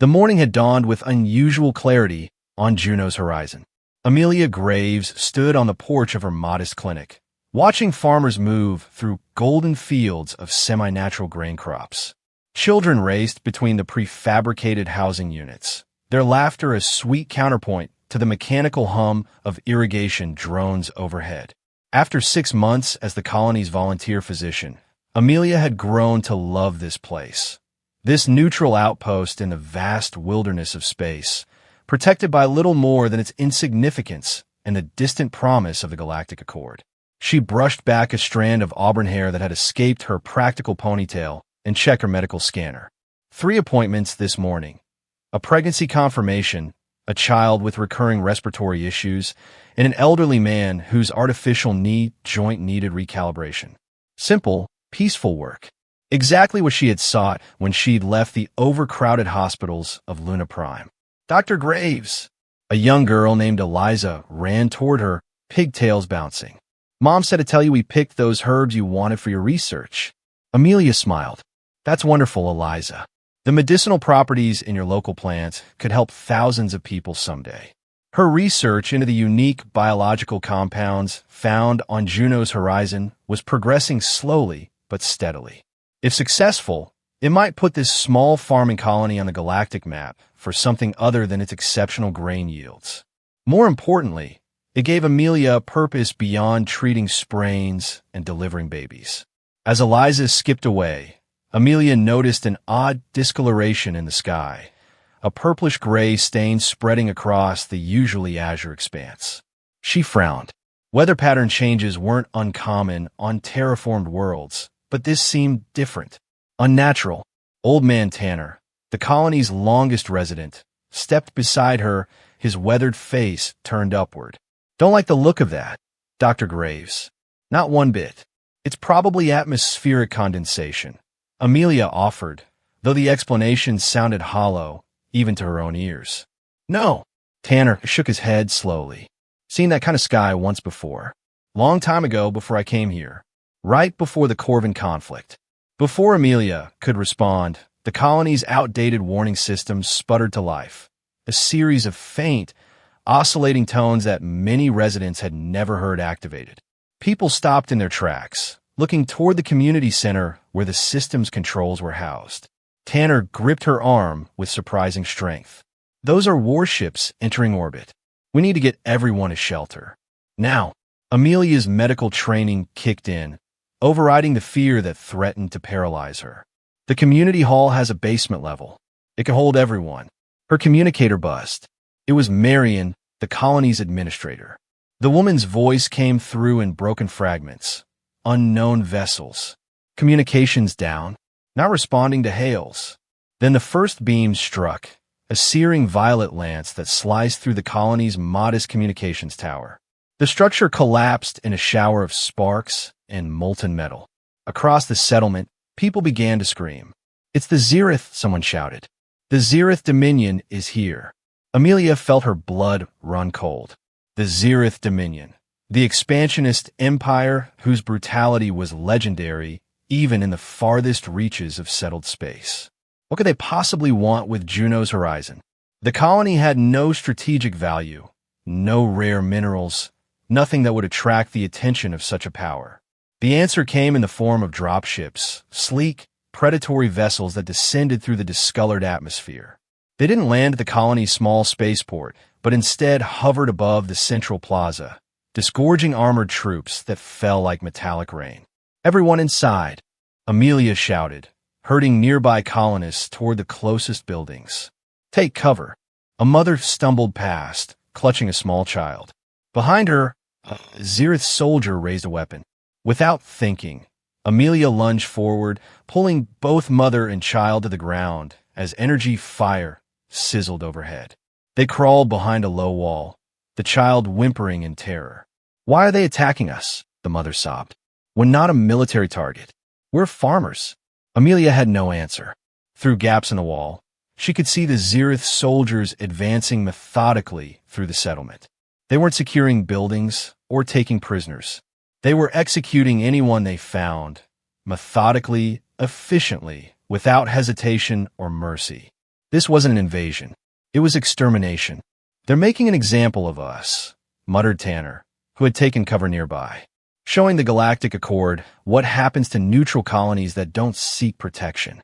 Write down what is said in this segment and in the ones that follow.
The morning had dawned with unusual clarity on Juneau's horizon. Amelia Graves stood on the porch of her modest clinic, watching farmers move through golden fields of semi-natural grain crops. Children raced between the prefabricated housing units, their laughter a sweet counterpoint to the mechanical hum of irrigation drones overhead. After 6 months as the colony's volunteer physician, Amelia had grown to love this place. This neutral outpost in the vast wilderness of space, protected by little more than its insignificance and the distant promise of the Galactic Accord. She brushed back a strand of auburn hair that had escaped her practical ponytail and checked her medical scanner. 3 appointments this morning. A pregnancy confirmation, a child with recurring respiratory issues, and an elderly man whose artificial knee joint needed recalibration. Simple, peaceful work. Exactly what she had sought when she'd left the overcrowded hospitals of Luna Prime. Dr. Graves! A young girl named Eliza ran toward her, pigtails bouncing. Mom said to tell you we picked those herbs you wanted for your research. Amelia smiled. That's wonderful, Eliza. The medicinal properties in your local plants could help thousands of people someday. Her research into the unique biological compounds found on Juneau's horizon was progressing slowly but steadily. If successful, it might put this small farming colony on the galactic map for something other than its exceptional grain yields. More importantly, it gave Amelia a purpose beyond treating sprains and delivering babies. As Eliza skipped away, Amelia noticed an odd discoloration in the sky, a purplish-gray stain spreading across the usually azure expanse. She frowned. Weather pattern changes weren't uncommon on terraformed worlds, but this seemed different, unnatural. Old Man Tanner, the colony's longest resident, stepped beside her, his weathered face turned upward. Don't like the look of that, Dr. Graves. Not one bit. It's probably atmospheric condensation, Amelia offered, though the explanation sounded hollow, even to her own ears. No, Tanner shook his head slowly. Seen that kind of sky once before. Long time ago before I came here. Right before the Corvin conflict. Before Amelia could respond, the colony's outdated warning system sputtered to life, a series of faint, oscillating tones that many residents had never heard activated. People stopped in their tracks, looking toward the community center where the system's controls were housed. Tanner gripped her arm with surprising strength. Those are warships entering orbit. We need to get everyone to shelter. Now, Amelia's medical training kicked in, overriding the fear that threatened to paralyze her. The community hall has a basement level. It can hold everyone. Her communicator buzzed. It was Marion, the colony's administrator. The woman's voice came through in broken fragments. Unknown vessels. Communications down. Not responding to hails. Then the first beam struck, a searing violet lance that sliced through the colony's modest communications tower. The structure collapsed in a shower of sparks and molten metal. Across the settlement, people began to scream. It's the Zereth, someone shouted. The Zereth Dominion is here. Amelia felt her blood run cold. The Zereth Dominion, the expansionist empire whose brutality was legendary even in the farthest reaches of settled space. What could they possibly want with Juneau's horizon? The colony had no strategic value, no rare minerals, nothing that would attract the attention of such a power. The answer came in the form of dropships, sleek, predatory vessels that descended through the discolored atmosphere. They didn't land at the colony's small spaceport, but instead hovered above the central plaza, disgorging armored troops that fell like metallic rain. Everyone inside, Amelia shouted, herding nearby colonists toward the closest buildings. Take cover. A mother stumbled past, clutching a small child. Behind her, a Zereth soldier raised a weapon. Without thinking, Amelia lunged forward, pulling both mother and child to the ground as energy fire sizzled overhead. They crawled behind a low wall, the child whimpering in terror. Why are they attacking us? The mother sobbed. We're not a military target. We're farmers. Amelia had no answer. Through gaps in the wall, she could see the Zereth soldiers advancing methodically through the settlement. They weren't securing buildings or taking prisoners. They were executing anyone they found, methodically, efficiently, without hesitation or mercy. This wasn't an invasion. It was extermination. They're making an example of us, muttered Tanner, who had taken cover nearby. Showing the Galactic Accord what happens to neutral colonies that don't seek protection.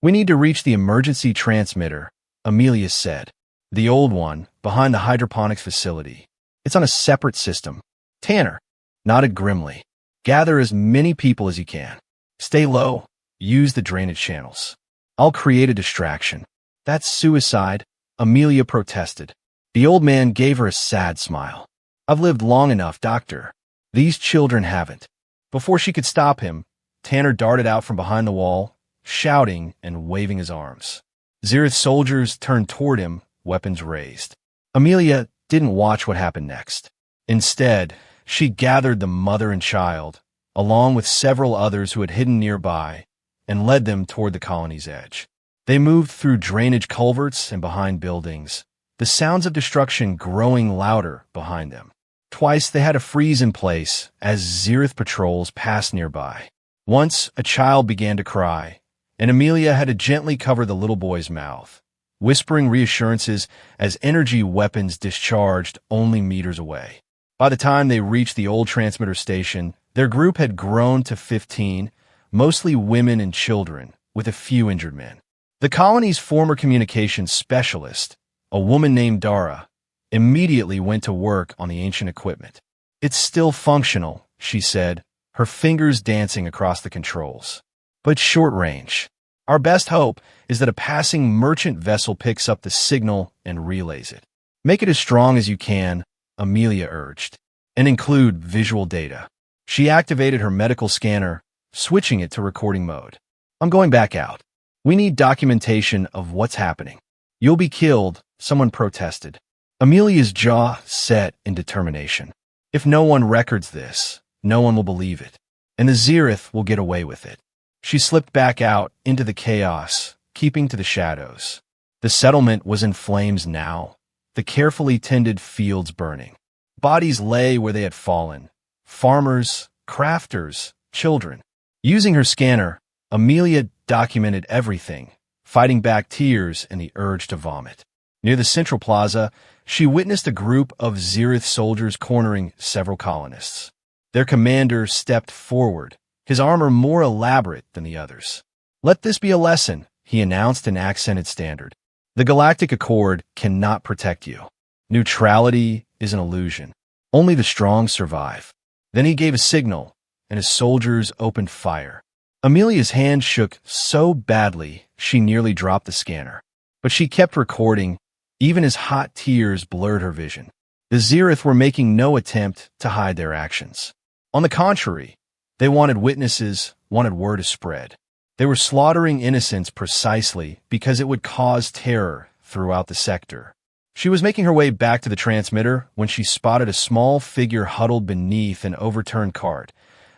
We need to reach the emergency transmitter, Amelia said. The old one, behind the hydroponics facility. It's on a separate system. Tanner nodded grimly. Gather as many people as you can. Stay low. Use the drainage channels. I'll create a distraction. That's suicide, Amelia protested. The old man gave her a sad smile. I've lived long enough, Doctor. These children haven't. Before she could stop him, Tanner darted out from behind the wall, shouting and waving his arms. Zirith soldiers turned toward him, weapons raised. Amelia didn't watch what happened next. Instead, she gathered the mother and child, along with several others who had hidden nearby, and led them toward the colony's edge. They moved through drainage culverts and behind buildings, the sounds of destruction growing louder behind them. Twice they had to freeze in place as Zirith patrols passed nearby. Once a child began to cry, and Amelia had to gently cover the little boy's mouth, whispering reassurances as energy weapons discharged only meters away. By the time they reached the old transmitter station, their group had grown to 15, mostly women and children, with a few injured men. The colony's former communications specialist, a woman named Dara, immediately went to work on the ancient equipment. It's still functional, she said, her fingers dancing across the controls. But short range. Our best hope is that a passing merchant vessel picks up the signal and relays it. Make it as strong as you can, Amelia urged, and include visual data. She activated her medical scanner, switching it to recording mode. I'm going back out. We need documentation of what's happening. You'll be killed, someone protested. Amelia's jaw set in determination. If no one records this, no one will believe it, and the Zirith will get away with it. She slipped back out into the chaos, keeping to the shadows. The settlement was in flames now, the carefully tended fields burning. Bodies lay where they had fallen. Farmers, crafters, children. Using her scanner, Amelia documented everything, fighting back tears and the urge to vomit. Near the central plaza, she witnessed a group of Zirith soldiers cornering several colonists. Their commander stepped forward, his armor more elaborate than the others. Let this be a lesson, he announced in accented standard. The Galactic Accord cannot protect you. Neutrality is an illusion. Only the strong survive. Then he gave a signal, and his soldiers opened fire. Amelia's hand shook so badly she nearly dropped the scanner. But she kept recording, even as hot tears blurred her vision. The Zirith were making no attempt to hide their actions. On the contrary, they wanted witnesses, wanted word to spread. They were slaughtering innocents precisely because it would cause terror throughout the sector. She was making her way back to the transmitter when she spotted a small figure huddled beneath an overturned cart,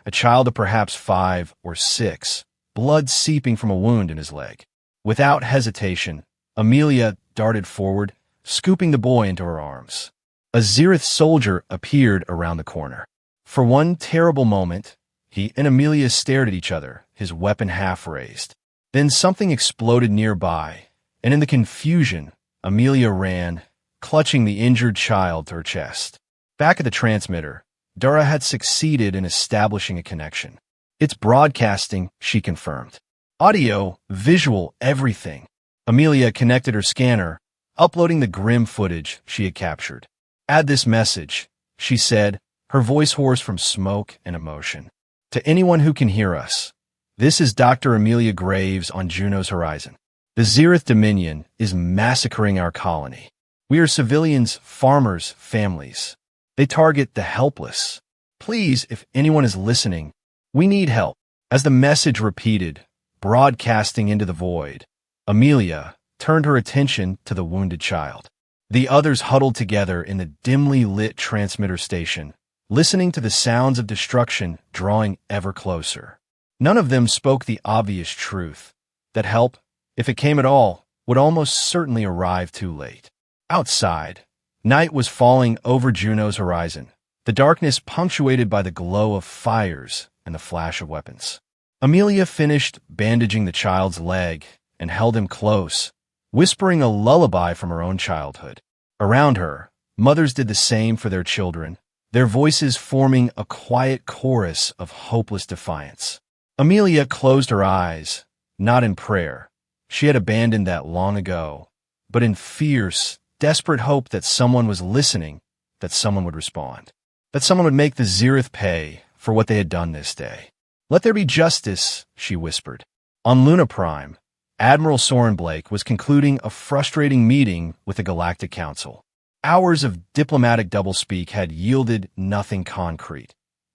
a child of perhaps 5 or 6, blood seeping from a wound in his leg. Without hesitation, Amelia darted forward, scooping the boy into her arms. A Zirith soldier appeared around the corner. For one terrible moment, he and Amelia stared at each other, his weapon half raised. Then something exploded nearby, and in the confusion, Amelia ran, clutching the injured child to her chest. Back at the transmitter, Dara had succeeded in establishing a connection. It's broadcasting, she confirmed. Audio, visual, everything. Amelia connected her scanner, uploading the grim footage she had captured. Add this message, she said, her voice hoarse from smoke and emotion. To anyone who can hear us, this is Dr. Amelia Graves on Juno's horizon. The Zirith Dominion is massacring our colony. We are civilians, farmers, families. They target the helpless. Please, if anyone is listening, we need help. As the message repeated, broadcasting into the void, Amelia turned her attention to the wounded child. The others huddled together in the dimly lit transmitter station, listening to the sounds of destruction drawing ever closer. None of them spoke the obvious truth, that help, if it came at all, would almost certainly arrive too late. Outside, night was falling over Juno's horizon, the darkness punctuated by the glow of fires and the flash of weapons. Amelia finished bandaging the child's leg and held him close, whispering a lullaby from her own childhood. Around her, mothers did the same for their children, their voices forming a quiet chorus of hopeless defiance. Amelia closed her eyes, not in prayer. She had abandoned that long ago, but in fierce, desperate hope that someone was listening, that someone would respond, that someone would make the Zirith pay for what they had done this day. "Let there be justice," she whispered. On Luna Prime, Admiral Soren Blake was concluding a frustrating meeting with the Galactic Council. Hours of diplomatic doublespeak had yielded nothing concrete.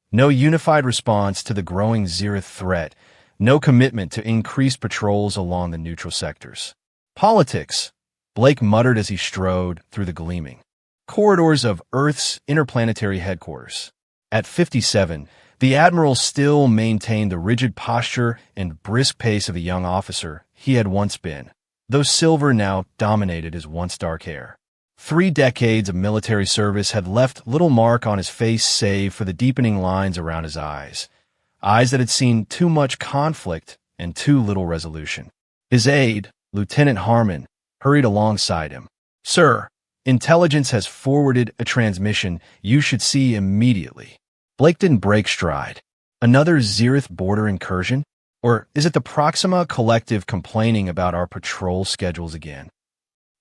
No unified response to the growing Zirith threat, no commitment to increased patrols along the neutral sectors. "Politics," Blake muttered as he strode through the gleaming corridors of Earth's interplanetary headquarters. At 57, the Admiral still maintained the rigid posture and brisk pace of the young officer he had once been, though silver now dominated his once dark hair. 3 decades of military service had left little mark on his face save for the deepening lines around his eyes that had seen too much conflict and too little resolution. His aide, Lieutenant Harmon, hurried alongside him. "Sir, intelligence has forwarded a transmission you should see immediately." Blake didn't break stride. Another Zirith border incursion? Or is it the Proxima Collective complaining about our patrol schedules again?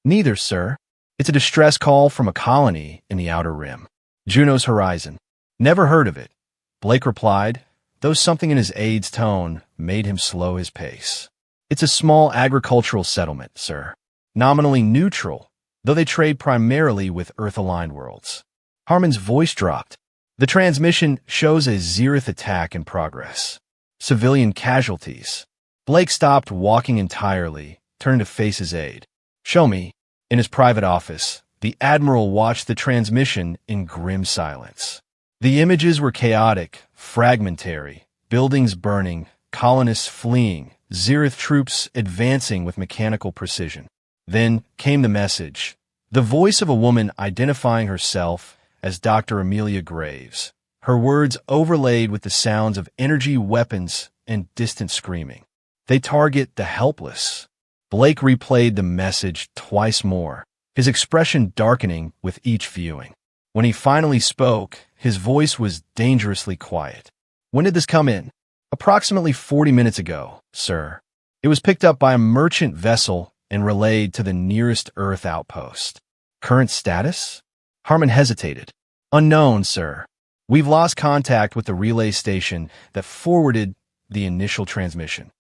"Neither, sir. It's a distress call from a colony in the Outer Rim. Juno's Horizon." "Never heard of it," Blake replied, though something in his aide's tone made him slow his pace. "It's a small agricultural settlement, sir. Nominally neutral, though they trade primarily with Earth-aligned worlds." Harmon's voice dropped. "The transmission shows a Zirith attack in progress. Civilian casualties." Blake stopped walking entirely, turned to face his aide. "Show me." In his private office, the Admiral watched the transmission in grim silence. The images were chaotic, fragmentary, buildings burning, colonists fleeing, Zirith troops advancing with mechanical precision. Then came the message, the voice of a woman identifying herself as Dr. Amelia Graves, her words overlaid with the sounds of energy weapons and distant screaming. "They target the helpless." Blake replayed the message twice more, his expression darkening with each viewing. When he finally spoke, his voice was dangerously quiet. "When did this come in?" "Approximately 40 minutes ago, sir. It was picked up by a merchant vessel and relayed to the nearest Earth outpost." "Current status?" Harmon hesitated. "Unknown, sir. We've lost contact with the relay station that forwarded the initial transmission."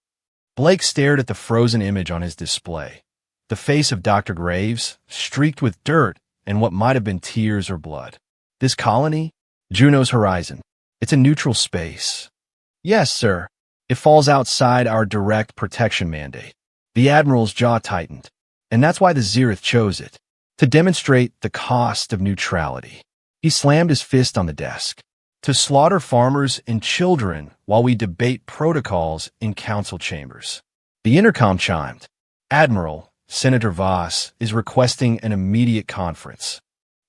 Blake stared at the frozen image on his display. The face of Dr. Graves, streaked with dirt and what might have been tears or blood. "This colony? Juno's Horizon. It's a neutral space." "Yes, sir. It falls outside our direct protection mandate." The Admiral's jaw tightened. "And that's why the Zirith chose it. To demonstrate the cost of neutrality." He slammed his fist on the desk. "To slaughter farmers and children while we debate protocols in council chambers." The intercom chimed. "Admiral, Senator Voss is requesting an immediate conference."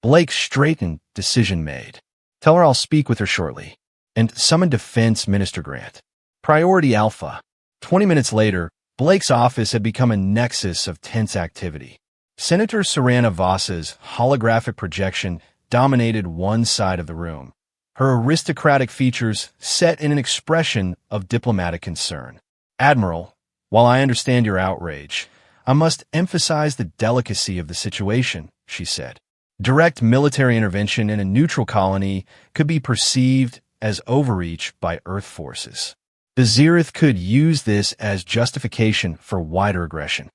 Blake straightened, decision made. "Tell her I'll speak with her shortly." And summon Defense Minister Grant. Priority Alpha. 20 minutes later, Blake's office had become a nexus of tense activity. Senator Serena Voss's holographic projection dominated one side of the room, her aristocratic features set in an expression of diplomatic concern. "Admiral, while I understand your outrage, I must emphasize the delicacy of the situation," she said. Direct military intervention in a neutral colony could be perceived as overreach by Earth forces. The Zirith could use this as justification for wider aggression.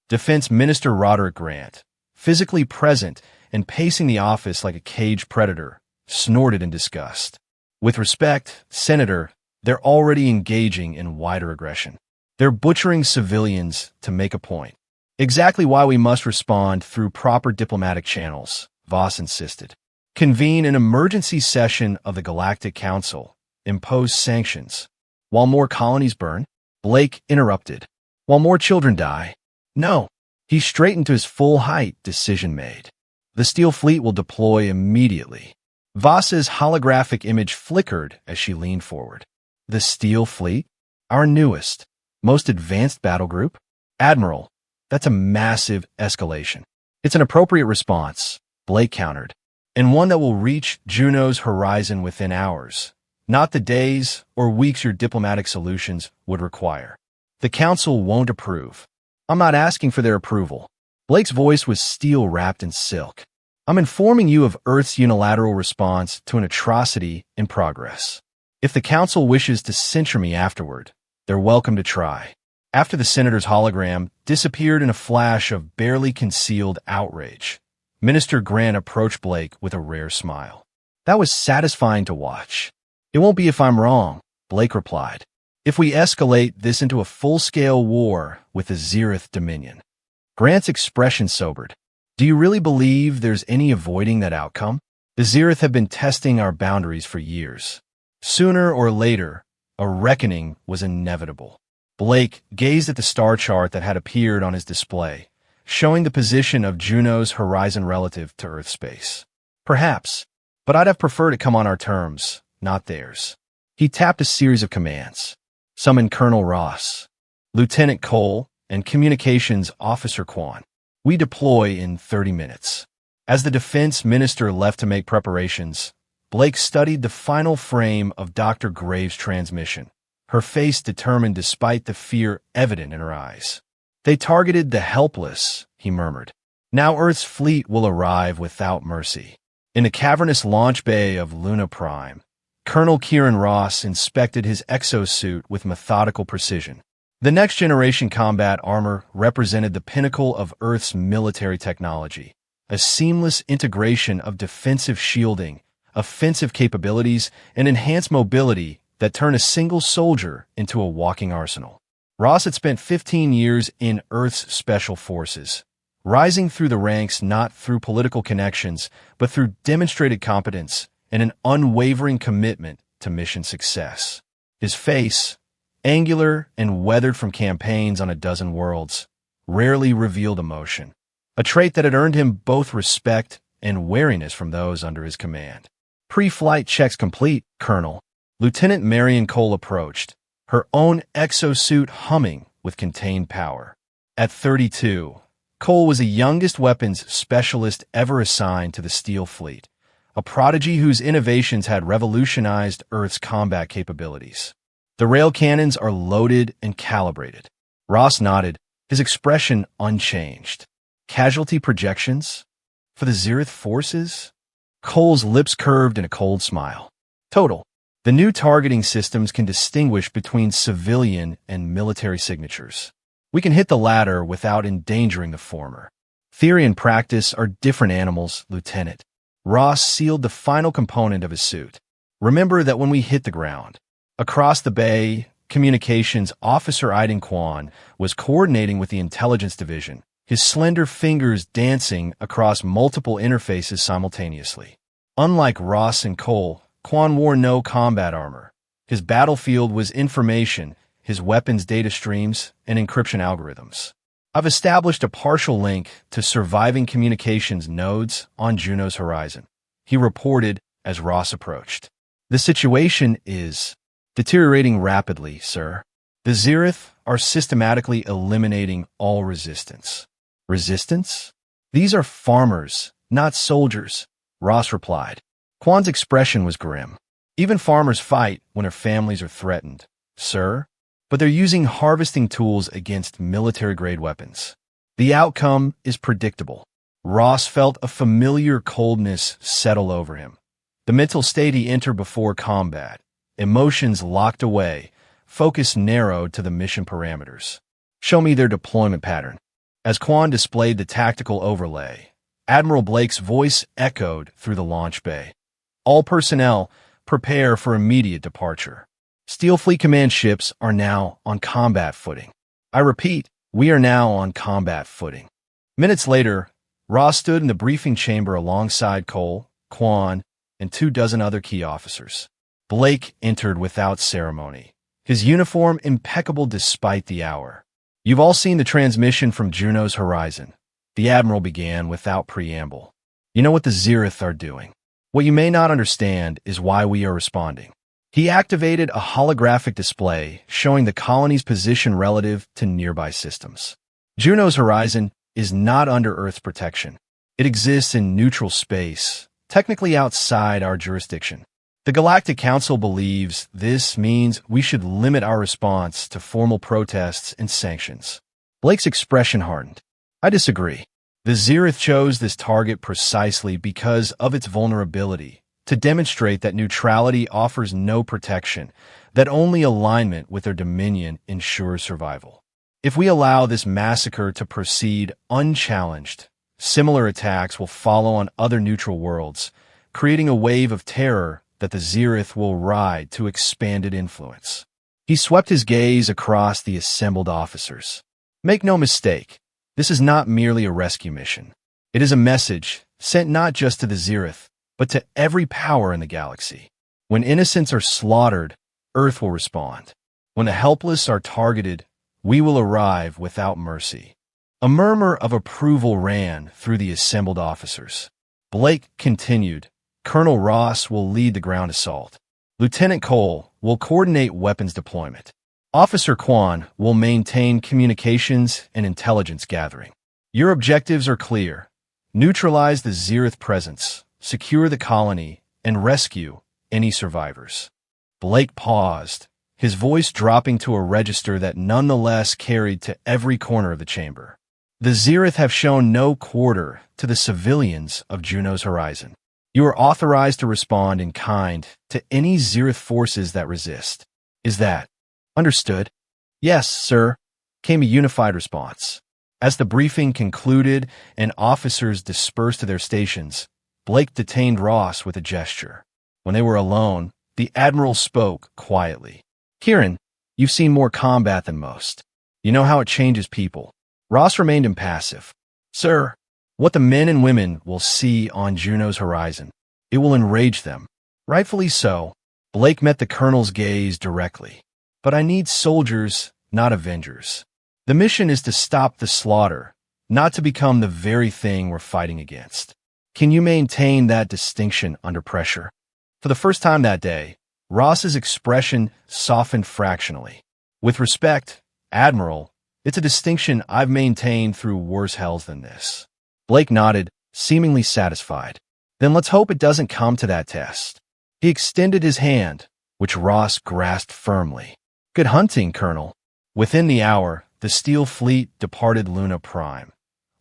Defense Minister Roderick Grant, physically present and pacing the office like a caged predator, snorted in disgust. "With respect, Senator, they're already engaging in wider aggression. They're butchering civilians to make a point. Exactly why we must respond through proper diplomatic channels," Voss insisted. "Convene an emergency session of the Galactic Council. Impose sanctions." "While more colonies burn?" Blake interrupted. "While more children die?" "No." He straightened to his full height, decision made. "The Steel Fleet will deploy immediately." Voss's holographic image flickered as she leaned forward. "The Steel Fleet? Our newest, most advanced battle group?" "Admiral, That's a massive escalation. It's an appropriate response, Blake countered, and one that will reach Juno's horizon within hours, not the days or weeks your diplomatic solutions would require. The Council won't approve. I'm not asking for their approval. Blake's voice was steel wrapped in silk. I'm informing you of Earth's unilateral response to an atrocity in progress. If the Council wishes to censure me afterward, they're welcome to try. After the senator's hologram disappeared in a flash of barely concealed outrage, Minister Grant approached Blake with a rare smile. That was satisfying to watch. It won't be if I'm wrong, Blake replied. If we escalate this into a full-scale war with the Zereth Dominion. Grant's expression sobered. Do you really believe there's any avoiding that outcome? The Zereth have been testing our boundaries for years. Sooner or later, a reckoning was inevitable. Blake gazed at the star chart that had appeared on his display, showing the position of Juno's horizon relative to Earth space. Perhaps, but I'd have preferred it come on our terms, not theirs. He tapped a series of commands. Summon Colonel Ross, Lieutenant Cole, and Communications Officer Quan. We deploy in 30 minutes. As the defense minister left to make preparations, Blake studied the final frame of Dr. Graves' transmission, her face determined despite the fear evident in her eyes. They targeted the helpless, he murmured. Now Earth's fleet will arrive without mercy. In the cavernous launch bay of Luna Prime, Colonel Kieran Ross inspected his exosuit with methodical precision. The next-generation combat armor represented the pinnacle of Earth's military technology, a seamless integration of defensive shielding, offensive capabilities, and enhanced mobility that turned a single soldier into a walking arsenal. Ross had spent 15 years in Earth's special forces, rising through the ranks not through political connections, but through demonstrated competence and an unwavering commitment to mission success. His face, angular and weathered from campaigns on a dozen worlds, rarely revealed emotion, a trait that had earned him both respect and wariness from those under his command. Pre-flight checks complete, Colonel. Lieutenant Marion Cole approached, her own exosuit humming with contained power. At 32, Cole was the youngest weapons specialist ever assigned to the Steel Fleet, a prodigy whose innovations had revolutionized Earth's combat capabilities. The rail cannons are loaded and calibrated. Ross nodded, his expression unchanged. Casualty projections? For the Zereth forces? Cole's lips curved in a cold smile. Total. The new targeting systems can distinguish between civilian and military signatures. We can hit the latter without endangering the former. Theory and practice are different animals, Lieutenant. Ross sealed the final component of his suit. Remember that when we hit the ground. Across the bay, Communications Officer Aiden Kwan was coordinating with the Intelligence Division, his slender fingers dancing across multiple interfaces simultaneously. Unlike Ross and Cole, Kwan wore no combat armor. His battlefield was information, his weapons data streams, and encryption algorithms. I've established a partial link to surviving communications nodes on Juno's horizon, he reported as Ross approached. The situation is deteriorating rapidly, sir. The Zereth are systematically eliminating all resistance. Resistance? These are farmers, not soldiers, Ross replied. Kwan's expression was grim. Even farmers fight when their families are threatened, sir. But they're using harvesting tools against military-grade weapons. The outcome is predictable. Ross felt a familiar coldness settle over him. The mental state he entered before combat, emotions locked away, focus narrowed to the mission parameters. Show me their deployment pattern. As Quan displayed the tactical overlay, Admiral Blake's voice echoed through the launch bay. All personnel, prepare for immediate departure. Steel Fleet Command ships are now on combat footing. I repeat, we are now on combat footing. Minutes later, Ross stood in the briefing chamber alongside Cole, Quan, and 24 other key officers. Blake entered without ceremony, his uniform impeccable despite the hour. You've all seen the transmission from Juno's horizon. The Admiral began without preamble. You know what the Zereth are doing. What you may not understand is why we are responding. He activated a holographic display showing the colony's position relative to nearby systems. Juno's horizon is not under Earth's protection. It exists in neutral space, technically outside our jurisdiction. The Galactic Council believes this means we should limit our response to formal protests and sanctions. Blake's expression hardened. I disagree. The Zereth chose this target precisely because of its vulnerability, to demonstrate that neutrality offers no protection, that only alignment with their dominion ensures survival. If we allow this massacre to proceed unchallenged, similar attacks will follow on other neutral worlds, creating a wave of terror that the Zereth will ride to expanded influence. He swept his gaze across the assembled officers. Make no mistake, this is not merely a rescue mission. It is a message sent not just to the Zereth, but to every power in the galaxy. When innocents are slaughtered, Earth will respond. When the helpless are targeted, we will arrive without mercy. A murmur of approval ran through the assembled officers. Blake continued, Colonel Ross will lead the ground assault. Lieutenant Cole will coordinate weapons deployment. Officer Kwan will maintain communications and intelligence gathering. Your objectives are clear. Neutralize the Zereth presence, secure the colony, and rescue any survivors. Blake paused, his voice dropping to a register that nonetheless carried to every corner of the chamber. The Zereth have shown no quarter to the civilians of Juno's horizon. You are authorized to respond in kind to any Zereth forces that resist. Is that understood? Yes, sir, came a unified response. As the briefing concluded and officers dispersed to their stations, Blake detained Ross with a gesture. When they were alone, the Admiral spoke quietly. Kieran, you've seen more combat than most. You know how it changes people. Ross remained impassive. Sir, what the men and women will see on Juno's horizon, it will enrage them. Rightfully so. Blake met the Colonel's gaze directly. But I need soldiers, not avengers. The mission is to stop the slaughter, not to become the very thing we're fighting against. Can you maintain that distinction under pressure? For the first time that day, Ross's expression softened fractionally. With respect, Admiral, it's a distinction I've maintained through worse hells than this. Blake nodded, seemingly satisfied. Then let's hope it doesn't come to that test. He extended his hand, which Ross grasped firmly. Good hunting, Colonel. Within the hour, the Steel Fleet departed Luna Prime,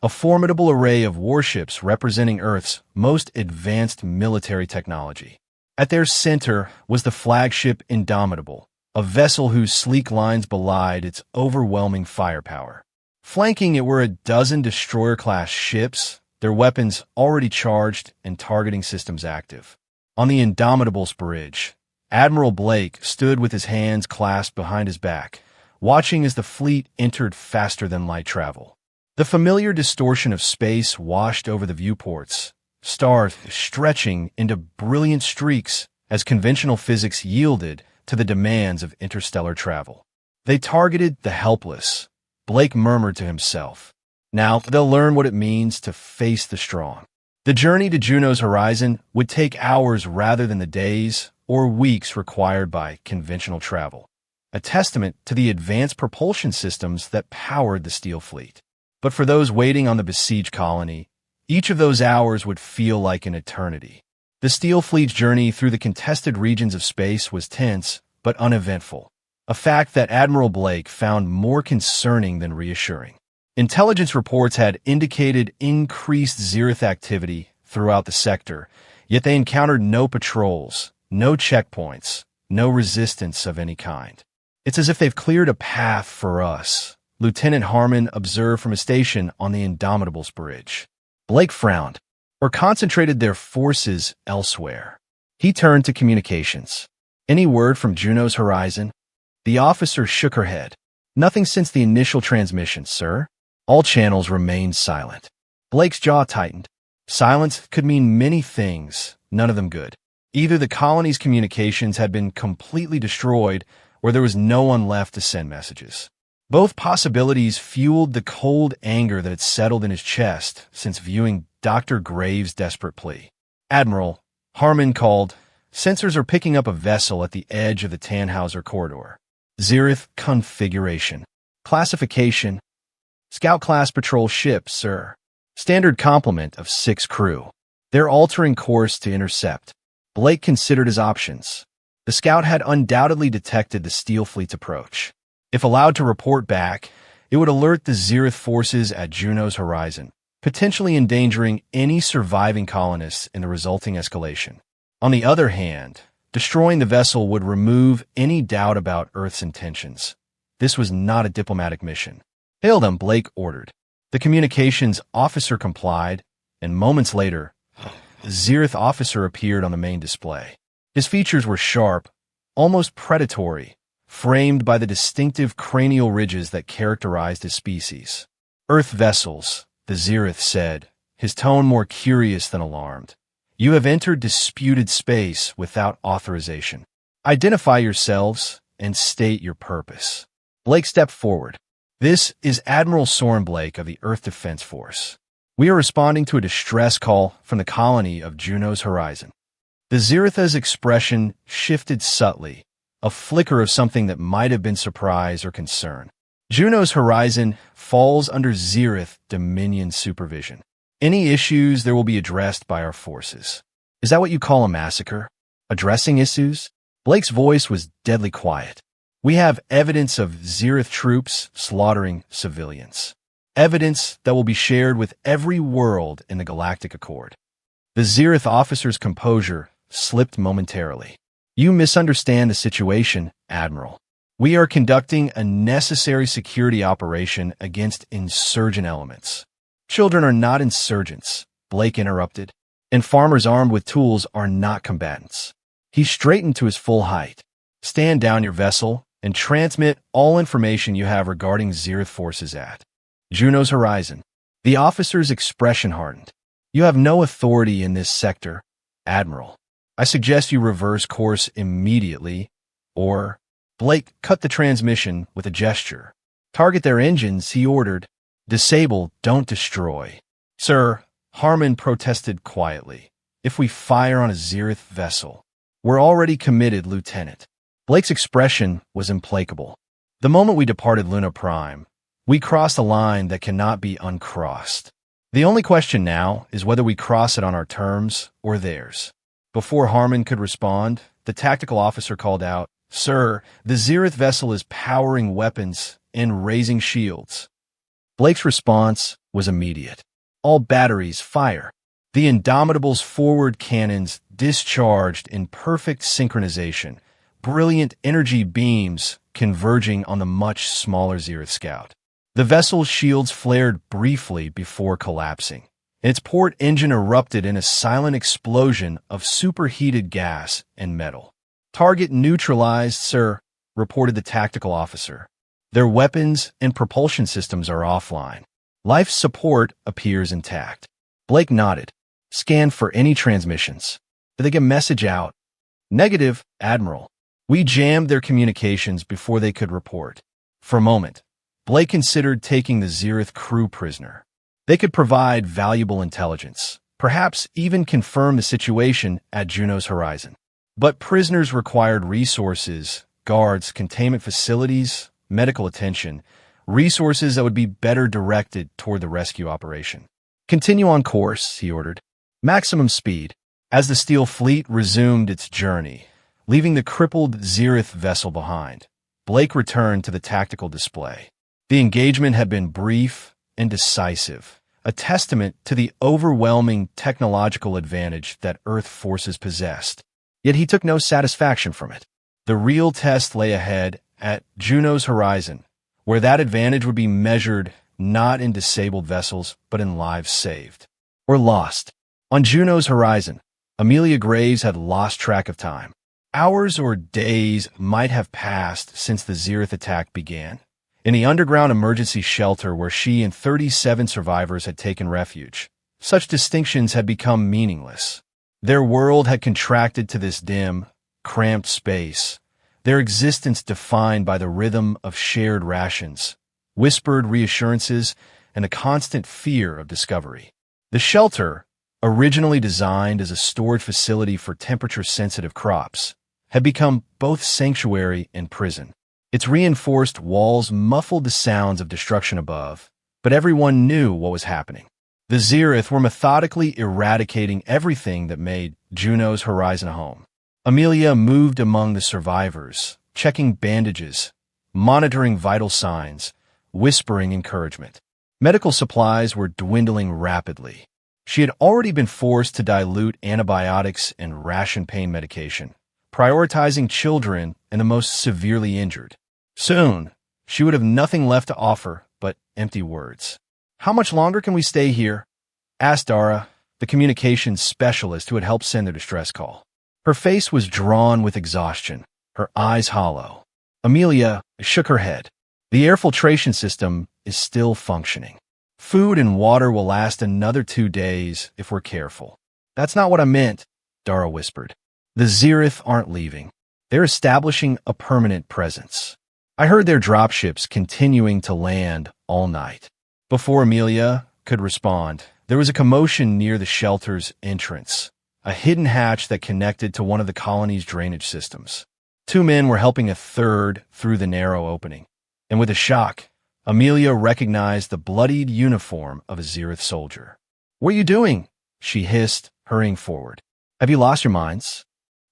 a formidable array of warships representing Earth's most advanced military technology. At their center was the flagship Indomitable, a vessel whose sleek lines belied its overwhelming firepower. Flanking it were a dozen destroyer-class ships, their weapons already charged and targeting systems active. On the Indomitable's bridge, Admiral Blake stood with his hands clasped behind his back, watching as the fleet entered faster than light travel. The familiar distortion of space washed over the viewports, stars stretching into brilliant streaks as conventional physics yielded to the demands of interstellar travel. They targeted the helpless, Blake murmured to himself. Now they'll learn what it means to face the strong. The journey to Juno's horizon would take hours rather than the days or weeks required by conventional travel, a testament to the advanced propulsion systems that powered the Steel Fleet. But for those waiting on the besieged colony, each of those hours would feel like an eternity. The Steel Fleet's journey through the contested regions of space was tense but uneventful, a fact that Admiral Blake found more concerning than reassuring. Intelligence reports had indicated increased Zereth activity throughout the sector, yet they encountered no patrols, no checkpoints, no resistance of any kind. It's as if they've cleared a path for us, Lieutenant Harmon observed from a station on the Indomitable's bridge. Blake frowned, or concentrated their forces elsewhere. He turned to communications. Any word from Juno's horizon? The officer shook her head. Nothing since the initial transmission, sir. All channels remained silent. Blake's jaw tightened. Silence could mean many things, none of them good. Either the colony's communications had been completely destroyed, or there was no one left to send messages. Both possibilities fueled the cold anger that had settled in his chest since viewing Dr. Graves' desperate plea. Admiral, Harmon called. Sensors are picking up a vessel at the edge of the Tannhauser corridor. Zereth configuration. Classification. Scout-class patrol ship, sir. Standard complement of 6 crew. They're altering course to intercept. Blake considered his options. The scout had undoubtedly detected the Steel Fleet's approach. If allowed to report back, it would alert the Zereth forces at Juno's horizon, potentially endangering any surviving colonists in the resulting escalation. On the other hand, destroying the vessel would remove any doubt about Earth's intentions. This was not a diplomatic mission. Hail them, Blake ordered. The communications officer complied, and moments later, the Zereth officer appeared on the main display. His features were sharp, almost predatory, framed by the distinctive cranial ridges that characterized his species. Earth vessels, the Zereth said, his tone more curious than alarmed. You have entered disputed space without authorization. Identify yourselves and state your purpose. Blake stepped forward. This is Admiral Soren Blake of the Earth Defense Force. We are responding to a distress call from the colony of Juno's horizon. The Zeretha's expression shifted subtly, a flicker of something that might have been surprise or concern. Juno's horizon falls under Zereth Dominion supervision. Any issues there will be addressed by our forces. Is that what you call a massacre? Addressing issues? Blake's voice was deadly quiet. We have evidence of Zereth troops slaughtering civilians. Evidence that will be shared with every world in the Galactic Accord. The Zereth officer's composure slipped momentarily. You misunderstand the situation, Admiral. We are conducting a necessary security operation against insurgent elements. Children are not insurgents, Blake interrupted, and farmers armed with tools are not combatants. He straightened to his full height. Stand down your vessel and transmit all information you have regarding Zereth forces at Juno's horizon. The officer's expression hardened. You have no authority in this sector, Admiral. I suggest you reverse course immediately, or... Blake cut the transmission with a gesture. Target their engines, he ordered. Disable, don't destroy. Sir, Harmon protested quietly. If we fire on a Zereth vessel, we're already committed, Lieutenant. Blake's expression was implacable. The moment we departed Luna Prime, we crossed a line that cannot be uncrossed. The only question now is whether we cross it on our terms or theirs. Before Harmon could respond, the tactical officer called out, Sir, the Zereth vessel is powering weapons and raising shields. Blake's response was immediate. All batteries fire. The Indomitable's forward cannons discharged in perfect synchronization, brilliant energy beams converging on the much smaller Zereth scout. The vessel's shields flared briefly before collapsing. Its port engine erupted in a silent explosion of superheated gas and metal. Target neutralized, sir, reported the tactical officer. Their weapons and propulsion systems are offline. Life support appears intact. Blake nodded. Scan for any transmissions. Did they get a message out? Negative, Admiral. We jammed their communications before they could report. For a moment, Blake considered taking the Zereth crew prisoner. They could provide valuable intelligence, perhaps even confirm the situation at Juno's horizon. But prisoners required resources, guards, containment facilities, medical attention, resources that would be better directed toward the rescue operation. Continue on course, he ordered. Maximum speed. As the Steel Fleet resumed its journey, leaving the crippled Zereth vessel behind, Blake returned to the tactical display. The engagement had been brief and decisive, a testament to the overwhelming technological advantage that Earth forces possessed. Yet he took no satisfaction from it. The real test lay ahead at Juno's horizon, where that advantage would be measured not in disabled vessels, but in lives saved or lost. On Juno's horizon, Amelia Graves had lost track of time. Hours or days might have passed since the Zereth attack began. In the underground emergency shelter where she and 37 survivors had taken refuge, such distinctions had become meaningless. Their world had contracted to this dim, cramped space, their existence defined by the rhythm of shared rations, whispered reassurances, and a constant fear of discovery. The shelter, originally designed as a storage facility for temperature-sensitive crops, had become both sanctuary and prison. Its reinforced walls muffled the sounds of destruction above, but everyone knew what was happening. The Zereth were methodically eradicating everything that made Juno's horizon a home. Amelia moved among the survivors, checking bandages, monitoring vital signs, whispering encouragement. Medical supplies were dwindling rapidly. She had already been forced to dilute antibiotics and ration pain medication, prioritizing children and the most severely injured. Soon, she would have nothing left to offer but empty words. "How much longer can we stay here?" asked Dara, the communications specialist who had helped send the distress call. Her face was drawn with exhaustion, her eyes hollow. Amelia shook her head. "The air filtration system is still functioning. Food and water will last another 2 days if we're careful." "That's not what I meant," Dara whispered. "The Zereth aren't leaving. They're establishing a permanent presence. I heard their dropships continuing to land all night." Before Amelia could respond, there was a commotion near the shelter's entrance, a hidden hatch that connected to one of the colony's drainage systems. 2 men were helping a third through the narrow opening, and with a shock, Amelia recognized the bloodied uniform of a Zereth soldier. "What are you doing?" she hissed, hurrying forward. "Have you lost your minds?"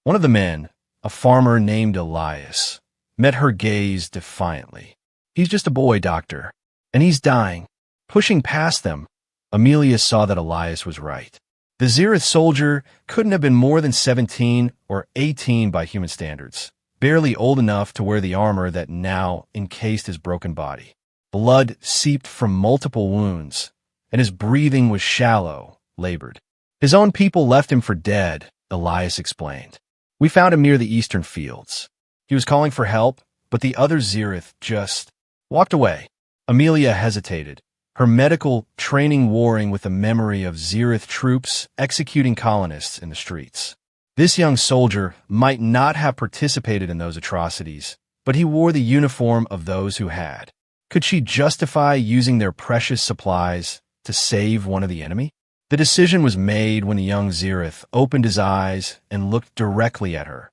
One of the men, a farmer named Elias, met her gaze defiantly. "He's just a boy, doctor, and he's dying." Pushing past them, Amelia saw that Elias was right. The Zereth soldier couldn't have been more than 17 or 18 by human standards, barely old enough to wear the armor that now encased his broken body. Blood seeped from multiple wounds, and his breathing was shallow, labored. "His own people left him for dead," Elias explained. "We found him near the eastern fields. He was calling for help, but the other Zereth just walked away." Amelia hesitated, her medical training warring with the memory of Zereth troops executing colonists in the streets. This young soldier might not have participated in those atrocities, but he wore the uniform of those who had. Could she justify using their precious supplies to save one of the enemy? The decision was made when the young Zereth opened his eyes and looked directly at her,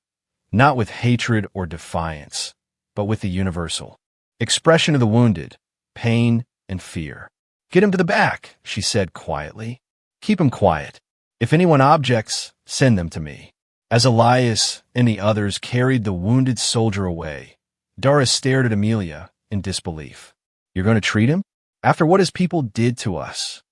not with hatred or defiance, but with the universal expression of the wounded, pain and fear. "Get him to the back," she said quietly. "Keep him quiet. If anyone objects, send them to me." As Elias and the others carried the wounded soldier away, Dara stared at Amelia in disbelief. "You're going to treat him? After what his people did to us?"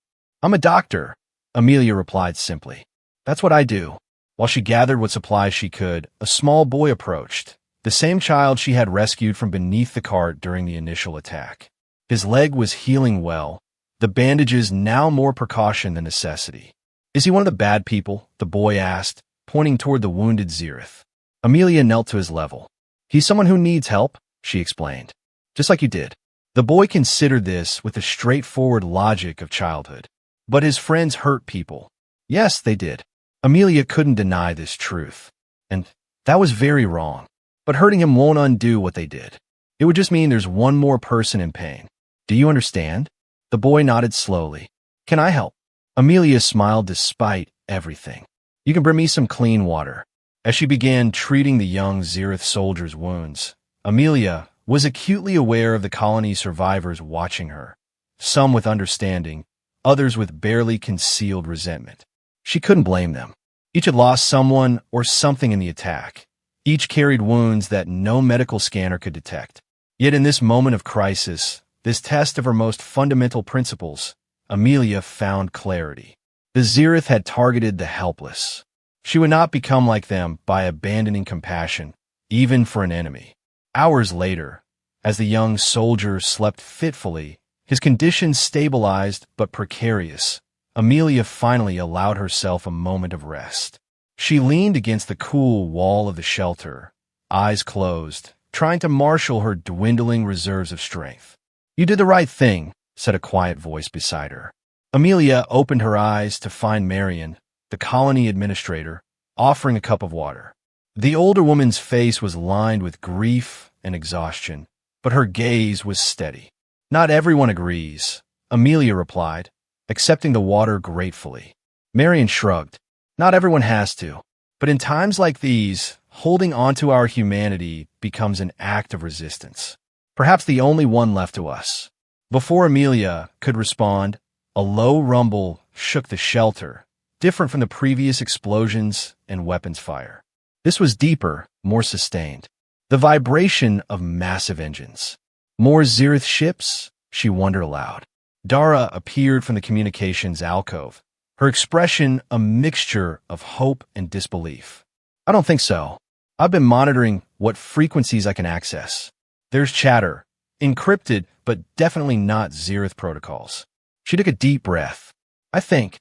"I'm a doctor," Amelia replied simply. "That's what I do." While she gathered what supplies she could, a small boy approached, the same child she had rescued from beneath the cart during the initial attack. His leg was healing well, the bandages now more precaution than necessity. "Is he one of the bad people?" the boy asked, pointing toward the wounded Zereth. Amelia knelt to his level. "He's someone who needs help," she explained. "Just like you did." The boy considered this with the straightforward logic of childhood. "But his friends hurt people." "Yes, they did." Amelia couldn't deny this truth. "And that was very wrong. But hurting him won't undo what they did. It would just mean there's one more person in pain. Do you understand?" The boy nodded slowly. "Can I help?" Amelia smiled despite everything. "You can bring me some clean water." As she began treating the young Zereth soldier's wounds, Amelia was acutely aware of the colony survivors watching her, some with understanding, others with barely concealed resentment. She couldn't blame them. Each had lost someone or something in the attack. Each carried wounds that no medical scanner could detect. Yet in this moment of crisis, this test of her most fundamental principles, Amelia found clarity. The Zereth had targeted the helpless. She would not become like them by abandoning compassion, even for an enemy. Hours later, as the young soldier slept fitfully, his condition stabilized but precarious, Amelia finally allowed herself a moment of rest. She leaned against the cool wall of the shelter, eyes closed, trying to marshal her dwindling reserves of strength. "You did the right thing," said a quiet voice beside her. Amelia opened her eyes to find Marion, the colony administrator, offering a cup of water. The older woman's face was lined with grief and exhaustion, but her gaze was steady. "Not everyone agrees," Amelia replied, accepting the water gratefully. Marion shrugged. "Not everyone has to, but in times like these, holding onto our humanity becomes an act of resistance. Perhaps the only one left to us." Before Amelia could respond, a low rumble shook the shelter, different from the previous explosions and weapons fire. This was deeper, more sustained. The vibration of massive engines. More Zirith ships? She wondered aloud. Dara appeared from the communications alcove, her expression a mixture of hope and disbelief. I don't think so. I've been monitoring what frequencies I can access. There's chatter, encrypted, but definitely not Zirith protocols. She took a deep breath. I think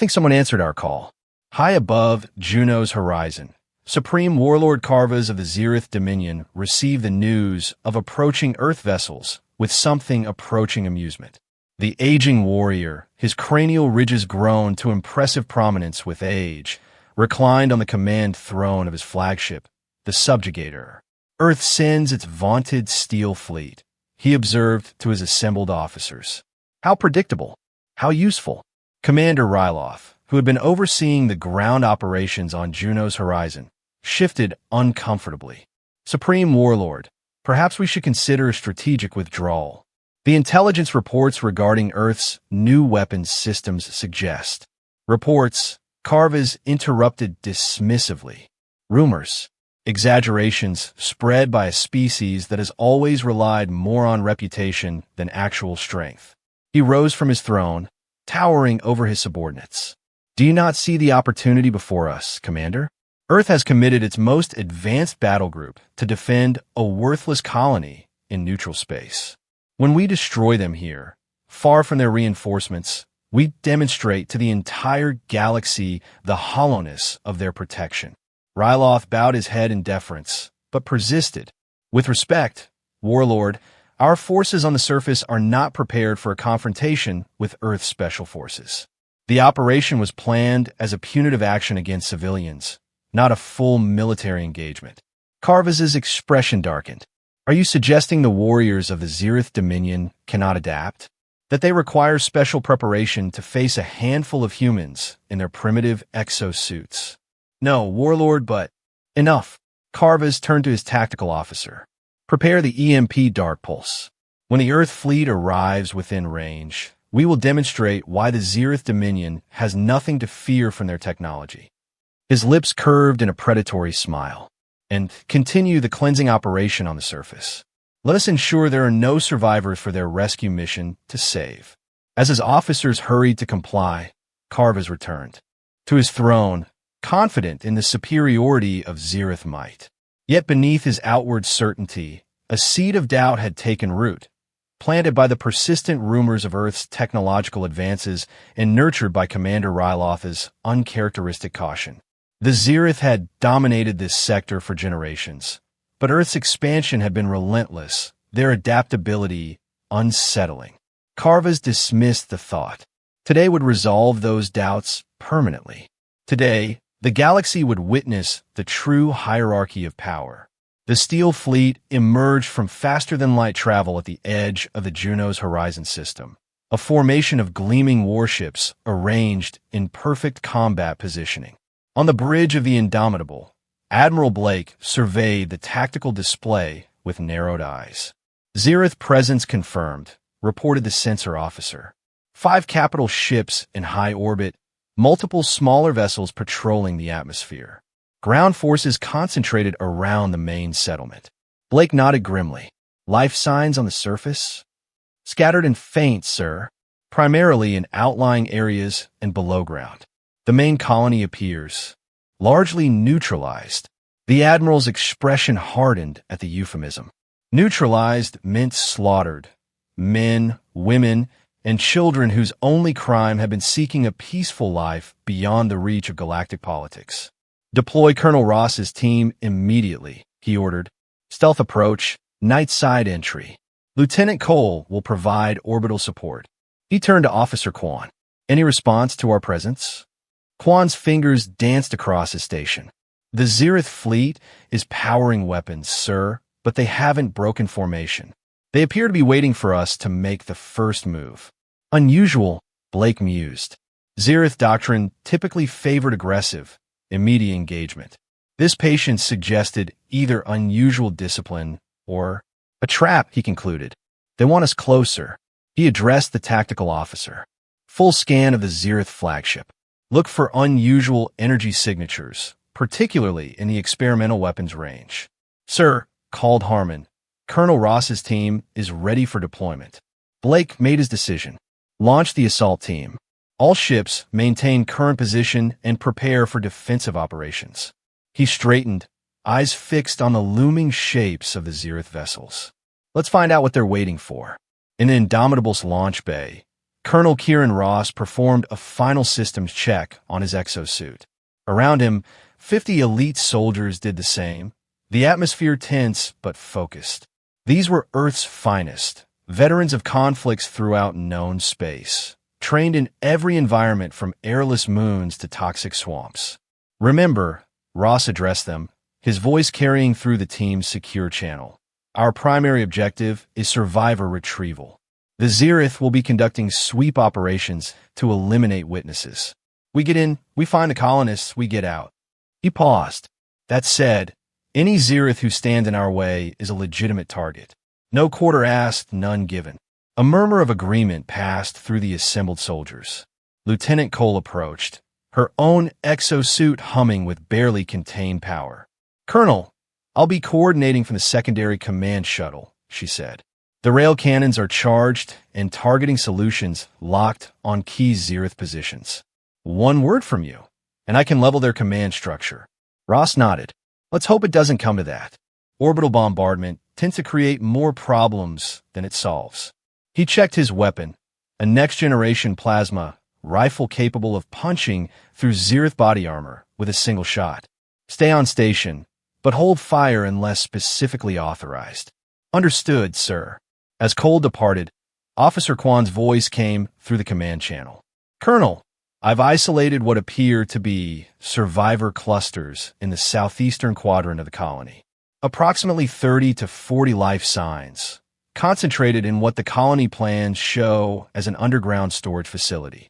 someone answered our call. High above Juno's horizon, Supreme Warlord Carvas of the Zirith Dominion received the news of approaching Earth vessels with something approaching amusement. The aging warrior, his cranial ridges grown to impressive prominence with age, reclined on the command throne of his flagship, the Subjugator. Earth sends its vaunted steel fleet, he observed to his assembled officers. How predictable, how useful. Commander Ryloth, who had been overseeing the ground operations on Juno's horizon, shifted uncomfortably. Supreme Warlord, perhaps we should consider a strategic withdrawal. The intelligence reports regarding Earth's new weapons systems suggest. Reports, Carvas interrupted dismissively. Rumors, exaggerations spread by a species that has always relied more on reputation than actual strength. He rose from his throne, towering over his subordinates. Do you not see the opportunity before us, Commander? Earth has committed its most advanced battle group to defend a worthless colony in neutral space. When we destroy them here, far from their reinforcements, we demonstrate to the entire galaxy the hollowness of their protection. Ryloth bowed his head in deference, but persisted. With respect, Warlord, our forces on the surface are not prepared for a confrontation with Earth's special forces. The operation was planned as a punitive action against civilians, not a full military engagement. Carvas's expression darkened. Are you suggesting the warriors of the Zirith Dominion cannot adapt? That they require special preparation to face a handful of humans in their primitive exosuits? No, Warlord, but enough. Carvas turned to his tactical officer. Prepare the EMP dart pulse. When the Earth fleet arrives within range, we will demonstrate why the Zirith Dominion has nothing to fear from their technology. His lips curved in a predatory smile. And continue the cleansing operation on the surface. Let us ensure there are no survivors for their rescue mission to save. As his officers hurried to comply, Carvas returned to his throne, confident in the superiority of Zirith might. Yet beneath his outward certainty, a seed of doubt had taken root, planted by the persistent rumors of Earth's technological advances and nurtured by Commander Ryloth's uncharacteristic caution. The Zirith had dominated this sector for generations, but Earth's expansion had been relentless, their adaptability unsettling. Carvas dismissed the thought. Today would resolve those doubts permanently. Today, the galaxy would witness the true hierarchy of power. The Steel Fleet emerged from faster-than-light travel at the edge of the Juno's horizon system, a formation of gleaming warships arranged in perfect combat positioning. On the bridge of the Indomitable, Admiral Blake surveyed the tactical display with narrowed eyes. Zirith presence confirmed, reported the sensor officer. 5 capital ships in high orbit, multiple smaller vessels patrolling the atmosphere. Ground forces concentrated around the main settlement. Blake nodded grimly. Life signs on the surface? Scattered and faint, sir, primarily in outlying areas and below ground. The main colony appears, largely neutralized. The Admiral's expression hardened at the euphemism. Neutralized meant slaughtered. Men, women, and children whose only crime had been seeking a peaceful life beyond the reach of galactic politics. Deploy Colonel Ross's team immediately, he ordered. Stealth approach, night side entry. Lieutenant Cole will provide orbital support. He turned to Officer Quan. Any response to our presence? Quan's fingers danced across his station. The Zirith fleet is powering weapons, sir, but they haven't broken formation. They appear to be waiting for us to make the first move. Unusual, Blake mused. Zirith doctrine typically favored aggressive, immediate engagement. This patience suggested either unusual discipline or a trap, he concluded. They want us closer. He addressed the tactical officer. Full scan of the Zereth flagship. Look for unusual energy signatures, particularly in the experimental weapons range. Sir, called Harmon, Colonel Ross's team is ready for deployment. Blake made his decision. Launch the assault team. All ships maintain current position and prepare for defensive operations. He straightened, eyes fixed on the looming shapes of the Zereth vessels. Let's find out what they're waiting for. In the Indomitable's launch bay, Colonel Kieran Ross performed a final systems check on his exosuit. Around him, 50 elite soldiers did the same, the atmosphere tense but focused. These were Earth's finest, veterans of conflicts throughout known space, trained in every environment from airless moons to toxic swamps. Remember, Ross addressed them, his voice carrying through the team's secure channel. Our primary objective is survivor retrieval. The Zereth will be conducting sweep operations to eliminate witnesses. We get in, we find the colonists, we get out. He paused. That said, any Zereth who stands in our way is a legitimate target. No quarter asked, none given. A murmur of agreement passed through the assembled soldiers. Lieutenant Cole approached, her own exosuit humming with barely contained power. Colonel, I'll be coordinating from the secondary command shuttle, she said. The rail cannons are charged and targeting solutions locked on key Zereth positions. One word from you, and I can level their command structure. Ross nodded. Let's hope it doesn't come to that. Orbital bombardment tends to create more problems than it solves. He checked his weapon, a next-generation plasma rifle capable of punching through Zereth body armor with a single shot. Stay on station, but hold fire unless specifically authorized. Understood, sir. As Cole departed, Officer Kwan's voice came through the command channel. Colonel, I've isolated what appear to be survivor clusters in the southeastern quadrant of the colony. Approximately 30 to 40 life signs, concentrated in what the colony plans show as an underground storage facility.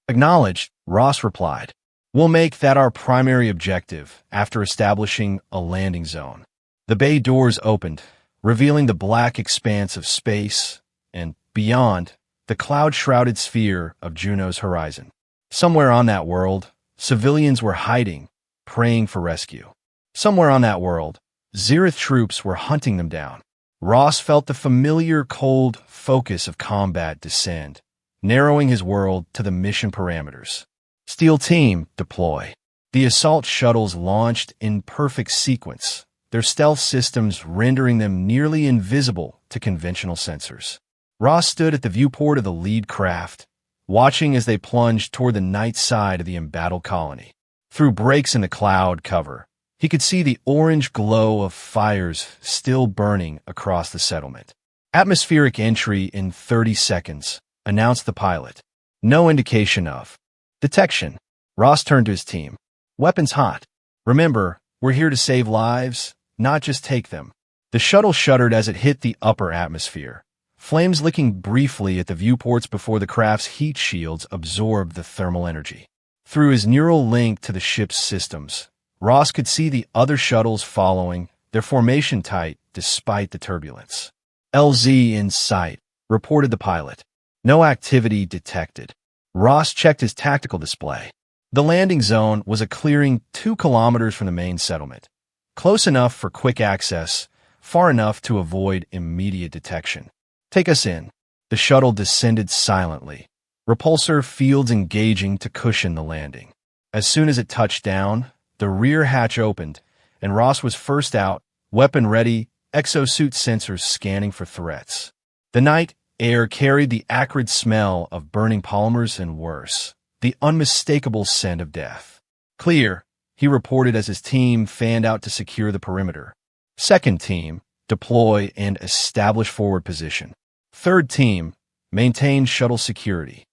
Acknowledged, Ross replied. We'll make that our primary objective after establishing a landing zone. The bay doors opened, revealing the black expanse of space and, beyond, the cloud-shrouded sphere of Juno's horizon. Somewhere on that world, civilians were hiding, praying for rescue. Somewhere on that world, Zereth troops were hunting them down. Ross felt the familiar cold focus of combat descend, narrowing his world to the mission parameters. Steel Team, deploy. The assault shuttles launched in perfect sequence, their stealth systems rendering them nearly invisible to conventional sensors. Ross stood at the viewport of the lead craft, watching as they plunged toward the night side of the embattled colony. Through breaks in the cloud cover, he could see the orange glow of fires still burning across the settlement. Atmospheric entry in 30 seconds, announced the pilot. No indication of detection. Ross turned to his team. Weapons hot. Remember, we're here to save lives, not just take them. The shuttle shuddered as it hit the upper atmosphere, flames licking briefly at the viewports before the craft's heat shields absorbed the thermal energy. Through his neural link to the ship's systems, Ross could see the other shuttles following, their formation tight despite the turbulence. LZ in sight, reported the pilot. No activity detected. Ross checked his tactical display. The landing zone was a clearing 2 kilometers from the main settlement. Close enough for quick access, far enough to avoid immediate detection. Take us in. The shuttle descended silently, repulsor fields engaging to cushion the landing. As soon as it touched down, the rear hatch opened, and Ross was first out, weapon ready, exosuit sensors scanning for threats. The night air carried the acrid smell of burning polymers and worse, the unmistakable scent of death. Clear, he reported as his team fanned out to secure the perimeter. Second team, deploy and establish forward position. Third team, maintain shuttle security.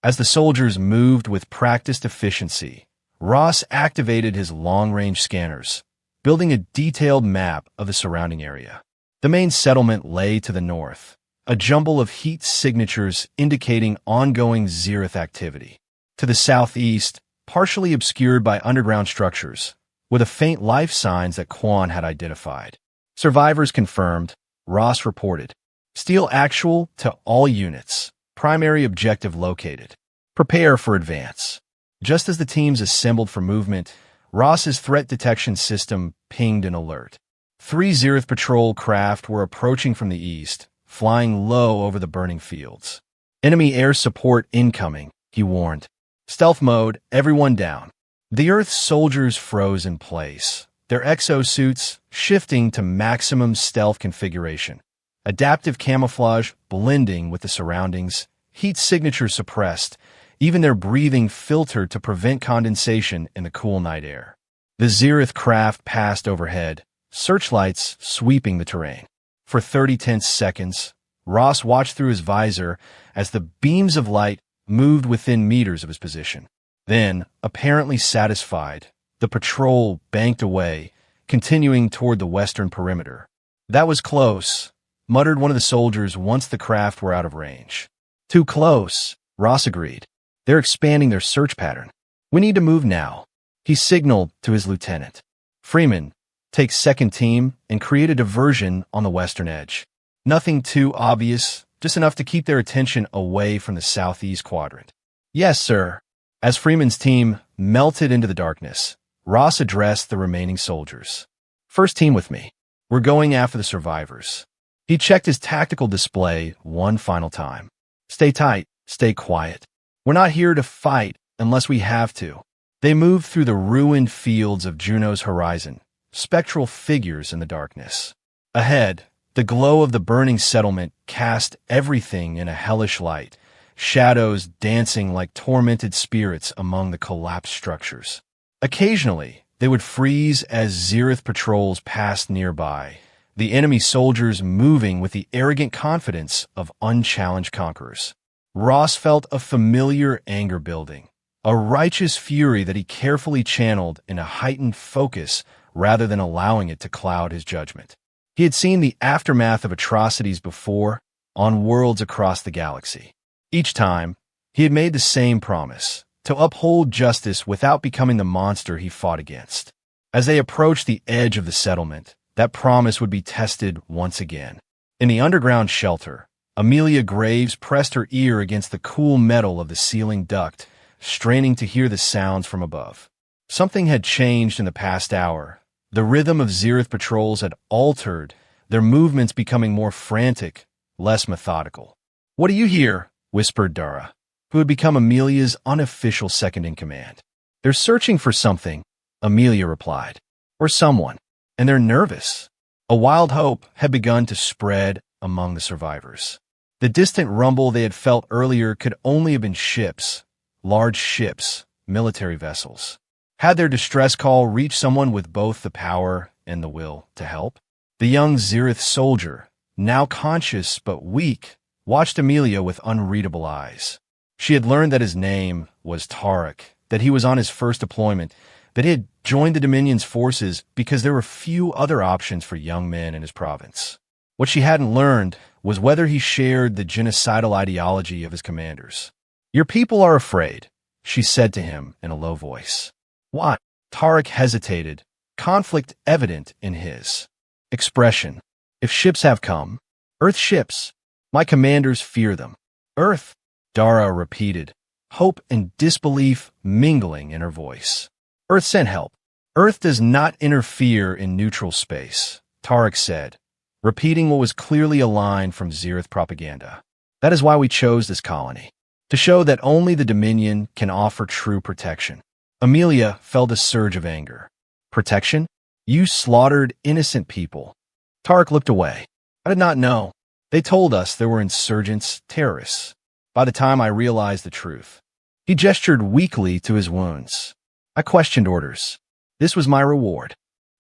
As the soldiers moved with practiced efficiency, Ross activated his long-range scanners, building a detailed map of the surrounding area. The main settlement lay to the north, a jumble of heat signatures indicating ongoing Zereth activity. To the southeast, partially obscured by underground structures, were the faint life signs that Kwan had identified. Survivors confirmed, Ross reported. Steel actual to all units. Primary objective located. Prepare for advance. Just as the teams assembled for movement, Ross's threat detection system pinged an alert. 3 Zereth patrol craft were approaching from the east, flying low over the burning fields. Enemy air support incoming, he warned. Stealth mode, everyone down. The Earth's soldiers froze in place, their exosuits shifting to maximum stealth configuration. Adaptive camouflage blending with the surroundings, heat signature suppressed, even their breathing filtered to prevent condensation in the cool night air. The Zereth craft passed overhead, searchlights sweeping the terrain. For 30 tense seconds, Ross watched through his visor as the beams of light moved within meters of his position. Then, apparently satisfied, the patrol banked away, continuing toward the western perimeter. That was close, muttered one of the soldiers once the craft were out of range. Too close, Ross agreed. They're expanding their search pattern. We need to move now. He signaled to his lieutenant. Freeman, take second team and create a diversion on the western edge. Nothing too obvious, just enough to keep their attention away from the southeast quadrant. Yes, sir. As Freeman's team melted into the darkness, Ross addressed the remaining soldiers. First team with me. We're going after the survivors. He checked his tactical display one final time. Stay tight, stay quiet. We're not here to fight unless we have to. They moved through the ruined fields of Juno's horizon, spectral figures in the darkness. Ahead, the glow of the burning settlement cast everything in a hellish light, shadows dancing like tormented spirits among the collapsed structures. Occasionally, they would freeze as Zereth patrols passed nearby, the enemy soldiers moving with the arrogant confidence of unchallenged conquerors. Ross felt a familiar anger building, a righteous fury that he carefully channeled in a heightened focus rather than allowing it to cloud his judgment. He had seen the aftermath of atrocities before, on worlds across the galaxy. Each time, he had made the same promise, to uphold justice without becoming the monster he fought against. As they approached the edge of the settlement, that promise would be tested once again. In the underground shelter, Amelia Graves pressed her ear against the cool metal of the ceiling duct, straining to hear the sounds from above. Something had changed in the past hour. The rhythm of Zereth patrols had altered, their movements becoming more frantic, less methodical. "What do you hear?" whispered Dara, who had become Amelia's unofficial second-in-command. "They're searching for something," Amelia replied. "Or someone. And they're nervous." A wild hope had begun to spread among the survivors. The distant rumble they had felt earlier could only have been ships, large ships, military vessels. Had their distress call reached someone with both the power and the will to help? The young Zereth soldier, now conscious but weak, watched Amelia with unreadable eyes. She had learned that his name was Tarek, that he was on his first deployment, that he had joined the Dominion's forces because there were few other options for young men in his province. What she hadn't learned was whether he shared the genocidal ideology of his commanders. "Your people are afraid," she said to him in a low voice. "Why?" Tarek hesitated, conflict evident in his expression. "If ships have come, Earth ships. My commanders fear them." "Earth," Dara repeated, hope and disbelief mingling in her voice. "Earth sent help. Earth does not interfere in neutral space," Tarek said, repeating what was clearly a line from Zereth propaganda. "That is why we chose this colony, to show that only the Dominion can offer true protection." Amelia felt a surge of anger. "Protection? You slaughtered innocent people." Tarek looked away. "I did not know. They told us there were insurgents, terrorists. By the time I realized the truth." He gestured weakly to his wounds. "I questioned orders. This was my reward."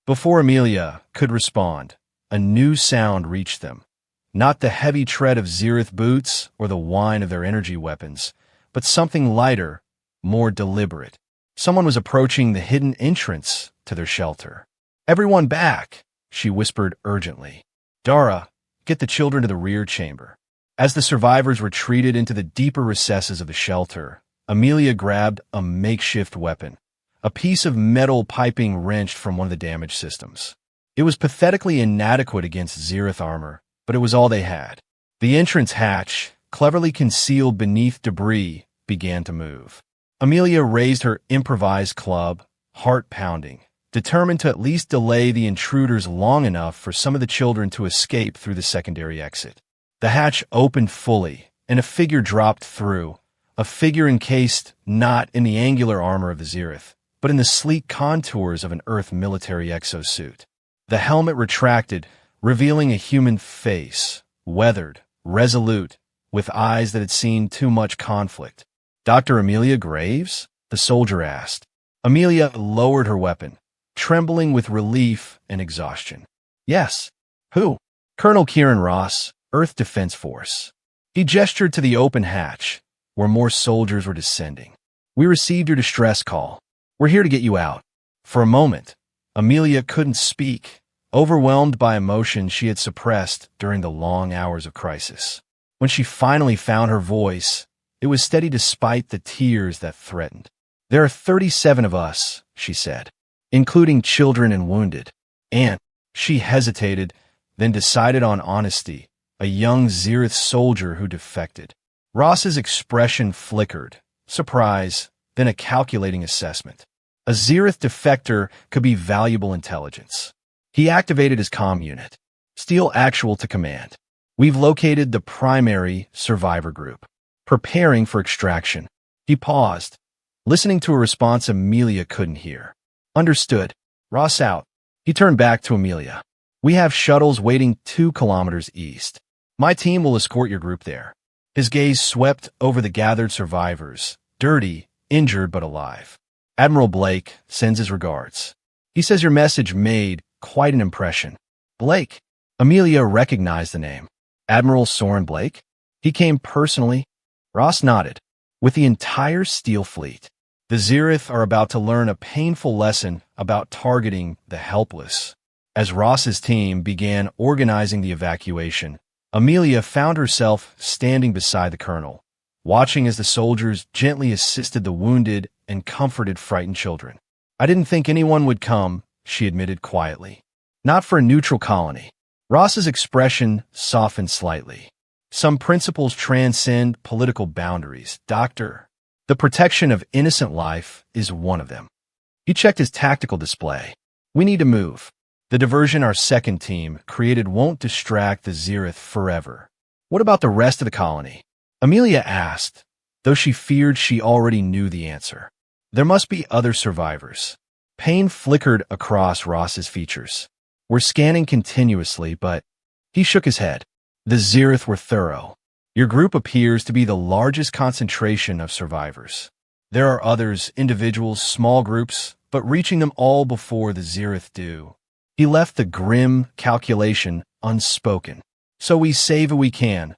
Before Amelia could respond, a new sound reached them. Not the heavy tread of Zereth boots or the whine of their energy weapons, but something lighter, more deliberate. Someone was approaching the hidden entrance to their shelter. "Everyone back," she whispered urgently. "Dara, get the children to the rear chamber." As the survivors retreated into the deeper recesses of the shelter, Amelia grabbed a makeshift weapon, a piece of metal piping wrenched from one of the damaged systems. It was pathetically inadequate against Zereth armor, but it was all they had. The entrance hatch, cleverly concealed beneath debris, began to move. Amelia raised her improvised club, heart pounding, determined to at least delay the intruders long enough for some of the children to escape through the secondary exit. The hatch opened fully, and a figure dropped through, a figure encased not in the angular armor of the Zereth, but in the sleek contours of an Earth military exosuit. The helmet retracted, revealing a human face, weathered, resolute, with eyes that had seen too much conflict. "Dr. Amelia Graves?" the soldier asked. Amelia lowered her weapon, trembling with relief and exhaustion. "Yes." "Who?" "Colonel Kieran Ross, Earth Defense Force." He gestured to the open hatch, where more soldiers were descending. "We received your distress call. We're here to get you out." For a moment, Amelia couldn't speak, overwhelmed by emotion she had suppressed during the long hours of crisis. When she finally found her voice, it was steady despite the tears that threatened. "There are 37 of us," she said, "including children and wounded." And she hesitated, then decided on honesty, a young Zereth soldier who defected. Ross's expression flickered, surprise, then a calculating assessment. A Zereth defector could be valuable intelligence. He activated his comm unit. "Steel actual to command. We've located the primary survivor group. Preparing for extraction." He paused, listening to a response Amelia couldn't hear. "Understood. Ross out." He turned back to Amelia. "We have shuttles waiting 2 kilometers east. My team will escort your group there." His gaze swept over the gathered survivors, dirty, injured but alive. "Admiral Blake sends his regards. He says your message made quite an impression." "Blake?" Amelia recognized the name. "Admiral Soren Blake? He came personally?" Ross nodded. "With the entire Steel Fleet. The Zereth are about to learn a painful lesson about targeting the helpless." As Ross's team began organizing the evacuation, Amelia found herself standing beside the colonel, watching as the soldiers gently assisted the wounded and comforted frightened children. "I didn't think anyone would come," she admitted quietly. "Not for a neutral colony." Ross's expression softened slightly. "Some principles transcend political boundaries, Doctor. The protection of innocent life is one of them." He checked his tactical display. "We need to move. The diversion our second team created won't distract the Zereth forever." "What about the rest of the colony?" Amelia asked, though she feared she already knew the answer. "There must be other survivors." Pain flickered across Ross's features. "We're scanning continuously, but—" He shook his head. "The Zereth were thorough. Your group appears to be the largest concentration of survivors. There are others, individuals, small groups, but reaching them all before the Zereth do." He left the grim calculation unspoken. "So we save what we can,"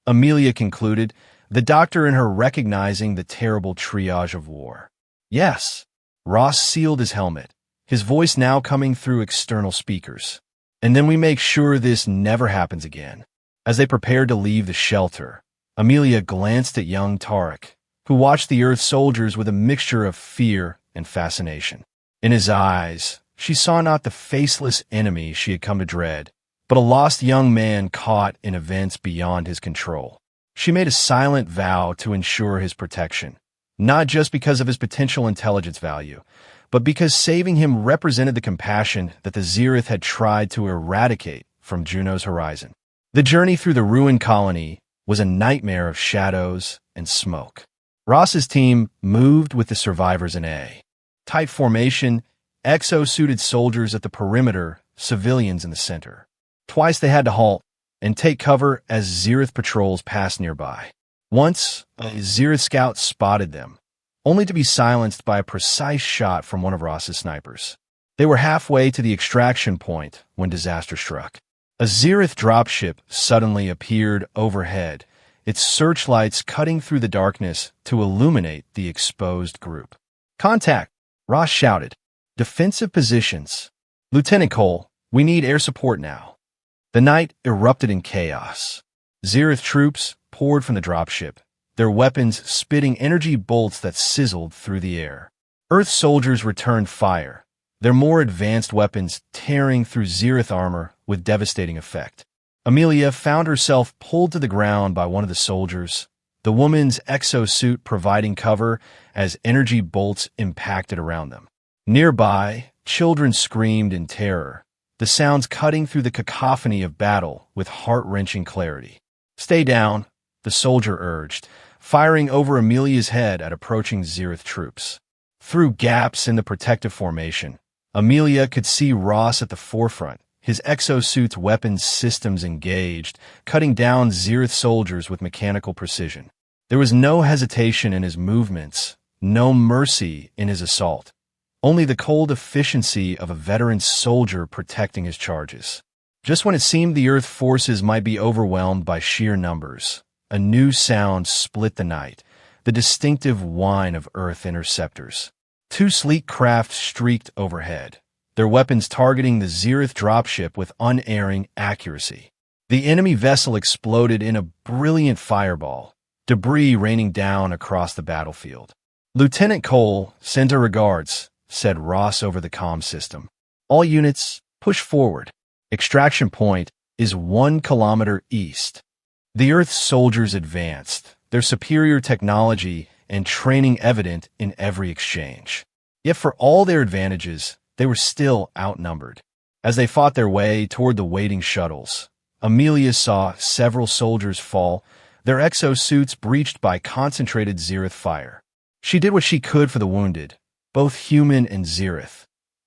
Amelia concluded, the doctor in her recognizing the terrible triage of war. "Yes." Ross sealed his helmet, his voice now coming through external speakers. "And then we make sure this never happens again." As they prepared to leave the shelter, Amelia glanced at young Tarek, who watched the Earth soldiers with a mixture of fear and fascination. In his eyes, she saw not the faceless enemy she had come to dread, but a lost young man caught in events beyond his control. She made a silent vow to ensure his protection, not just because of his potential intelligence value, but because saving him represented the compassion that the Zereth had tried to eradicate from Juno's horizon. The journey through the ruined colony was a nightmare of shadows and smoke. Ross's team moved with the survivors in a tight formation, exo-suited soldiers at the perimeter, civilians in the center. Twice they had to halt and take cover as Zereth patrols passed nearby. Once, a Zereth scout spotted them, only to be silenced by a precise shot from one of Ross's snipers. They were halfway to the extraction point when disaster struck. A Zereth dropship suddenly appeared overhead, its searchlights cutting through the darkness to illuminate the exposed group. "Contact!" Ross shouted. "Defensive positions. Lieutenant Cole, we need air support now." The night erupted in chaos. Zereth troops poured from the dropship, their weapons spitting energy bolts that sizzled through the air. Earth soldiers returned fire, their more advanced weapons tearing through Zereth armor with devastating effect. Amelia found herself pulled to the ground by one of the soldiers, the woman's exosuit providing cover as energy bolts impacted around them. Nearby, children screamed in terror, the sounds cutting through the cacophony of battle with heart-wrenching clarity. "Stay down," the soldier urged, firing over Amelia's head at approaching Zirith troops. Through gaps in the protective formation, Amelia could see Ross at the forefront, his exosuit's weapons systems engaged, cutting down Zirith soldiers with mechanical precision. There was no hesitation in his movements, no mercy in his assault, only the cold efficiency of a veteran soldier protecting his charges. Just when it seemed the Earth forces might be overwhelmed by sheer numbers, a new sound split the night, the distinctive whine of Earth interceptors. Two sleek craft streaked overhead, their weapons targeting the Zirith dropship with unerring accuracy. The enemy vessel exploded in a brilliant fireball, debris raining down across the battlefield. "Lieutenant Cole, send her regards," said Ross over the comm system. "All units, push forward. Extraction point is 1 kilometer east." The Earth's soldiers advanced, their superior technology and training evident in every exchange. Yet for all their advantages, they were still outnumbered. As they fought their way toward the waiting shuttles, Amelia saw several soldiers fall, their exosuits breached by concentrated Zirith fire. She did what she could for the wounded, both human and Zirith,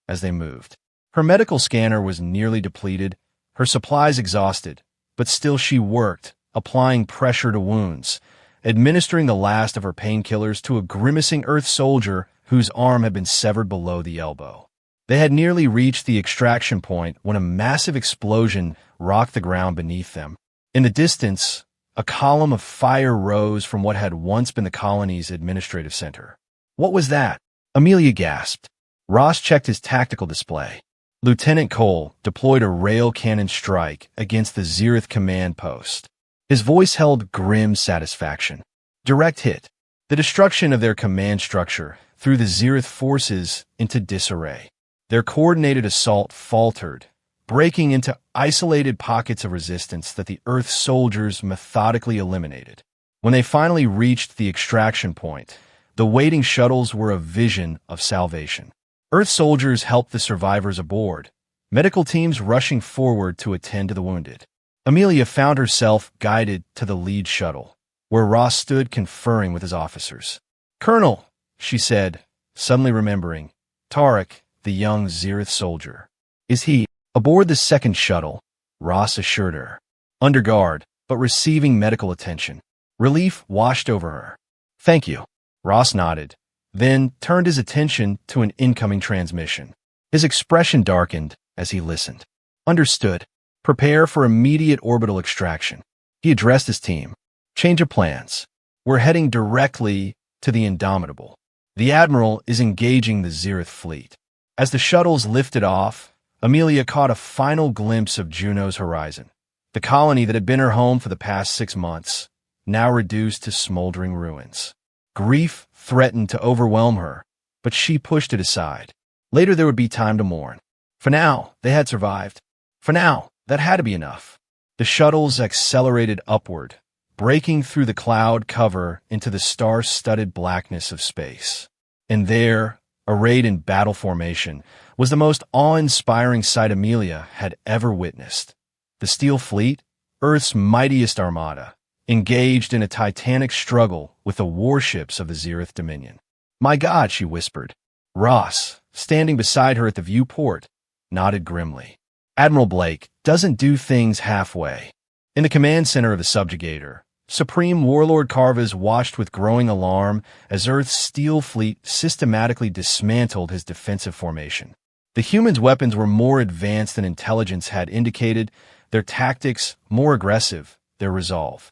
as they moved. Her medical scanner was nearly depleted, her supplies exhausted, but still she worked, applying pressure to wounds, administering the last of her painkillers to a grimacing Earth soldier whose arm had been severed below the elbow. They had nearly reached the extraction point when a massive explosion rocked the ground beneath them. In the distance, a column of fire rose from what had once been the colony's administrative center. "What was that?" Amelia gasped. Ross checked his tactical display. Lieutenant Cole deployed a rail cannon strike against the Zirith command post. His voice held grim satisfaction. Direct hit. The destruction of their command structure threw the Zirith forces into disarray. Their coordinated assault faltered, breaking into isolated pockets of resistance that the Earth soldiers methodically eliminated. When they finally reached the extraction point, the waiting shuttles were a vision of salvation. Earth soldiers helped the survivors aboard, medical teams rushing forward to attend to the wounded. Amelia found herself guided to the lead shuttle, where Ross stood conferring with his officers. "Colonel," she said, suddenly remembering, "Tarek, the young Zirith soldier. Is he aboard the second shuttle?" Ross assured her. "Under guard, but receiving medical attention." Relief washed over her. "Thank you." Ross nodded, then turned his attention to an incoming transmission. His expression darkened as he listened. "Understood. Prepare for immediate orbital extraction." He addressed his team. "Change of plans. We're heading directly to the Indomitable. The Admiral is engaging the Zirith fleet." As the shuttles lifted off, Amelia caught a final glimpse of Juno's horizon, the colony that had been her home for the past 6 months, now reduced to smoldering ruins. Grief threatened to overwhelm her, but she pushed it aside. Later there would be time to mourn. For now, they had survived. For now, that had to be enough. The shuttles accelerated upward, breaking through the cloud cover into the star-studded blackness of space. And there, arrayed in battle formation, was the most awe-inspiring sight Amelia had ever witnessed. The Steel Fleet, Earth's mightiest armada, engaged in a titanic struggle with the warships of the Zirith Dominion. "My God," she whispered. Ross, standing beside her at the viewport, nodded grimly. "Admiral Blake doesn't do things halfway." In the command center of the subjugator, Supreme Warlord Carvas watched with growing alarm as Earth's Steel Fleet systematically dismantled his defensive formation. The humans' weapons were more advanced than intelligence had indicated, their tactics more aggressive, their resolve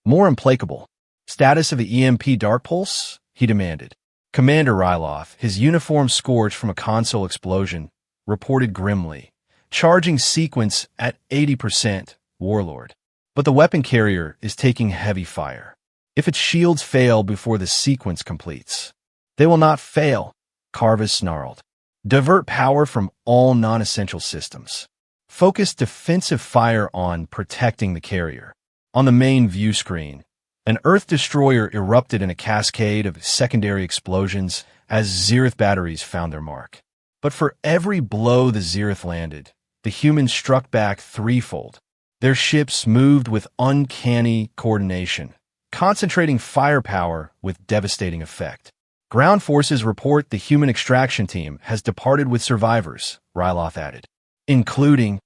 more implacable. "Status of the EMP Dark Pulse?" he demanded. Commander Ryloth, his uniform scorched from a console explosion, reported grimly. "Charging sequence at 80%, Warlord. But the weapon carrier is taking heavy fire. If its shields fail before the sequence completes." "They will not fail," Carvas snarled. "Divert power from all non-essential systems." focused defensive fire on protecting the carrier. On the main view screen, an Earth destroyer erupted in a cascade of secondary explosions as Zereth batteries found their mark. But for every blow the Zereth landed, the humans struck back threefold. Their ships moved with uncanny coordination, concentrating firepower with devastating effect. Ground forces report the human extraction team has departed with survivors, Ryloth added. Including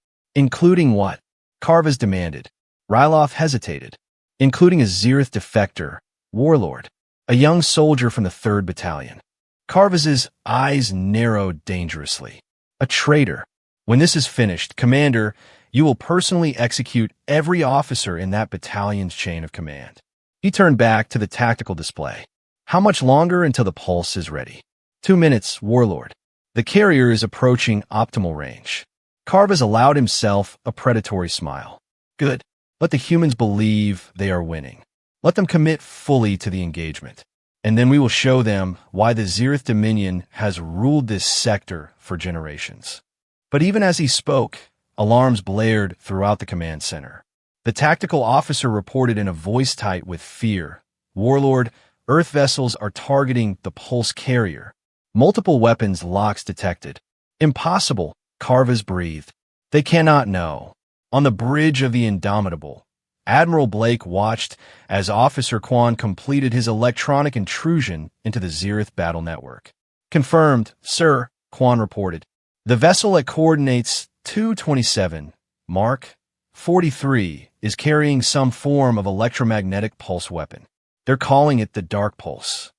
what? Carvas demanded. Ryloth hesitated. Including a Zereth defector, Warlord, a young soldier from the 3rd Battalion. Carvas's eyes narrowed dangerously. A traitor. When this is finished, Commander, you will personally execute every officer in that battalion's chain of command. He turned back to the tactical display. How much longer until the pulse is ready? 2 minutes, Warlord. The carrier is approaching optimal range. Carvas allowed himself a predatory smile. Good. Let the humans believe they are winning. Let them commit fully to the engagement. And then we will show them why the Zereth Dominion has ruled this sector for generations. But even as he spoke, alarms blared throughout the command center. The tactical officer reported in a voice tight with fear. Warlord, Earth vessels are targeting the pulse carrier. Multiple weapons locks detected. Impossible, Carvas breathed. They cannot know. On the bridge of the Indomitable, Admiral Blake watched as Officer Quan completed his electronic intrusion into the Zereth battle network. Confirmed, sir, Quan reported. The vessel at coordinates 227, Mark 43, is carrying some form of electromagnetic pulse weapon. They're calling it the Dark Pulse,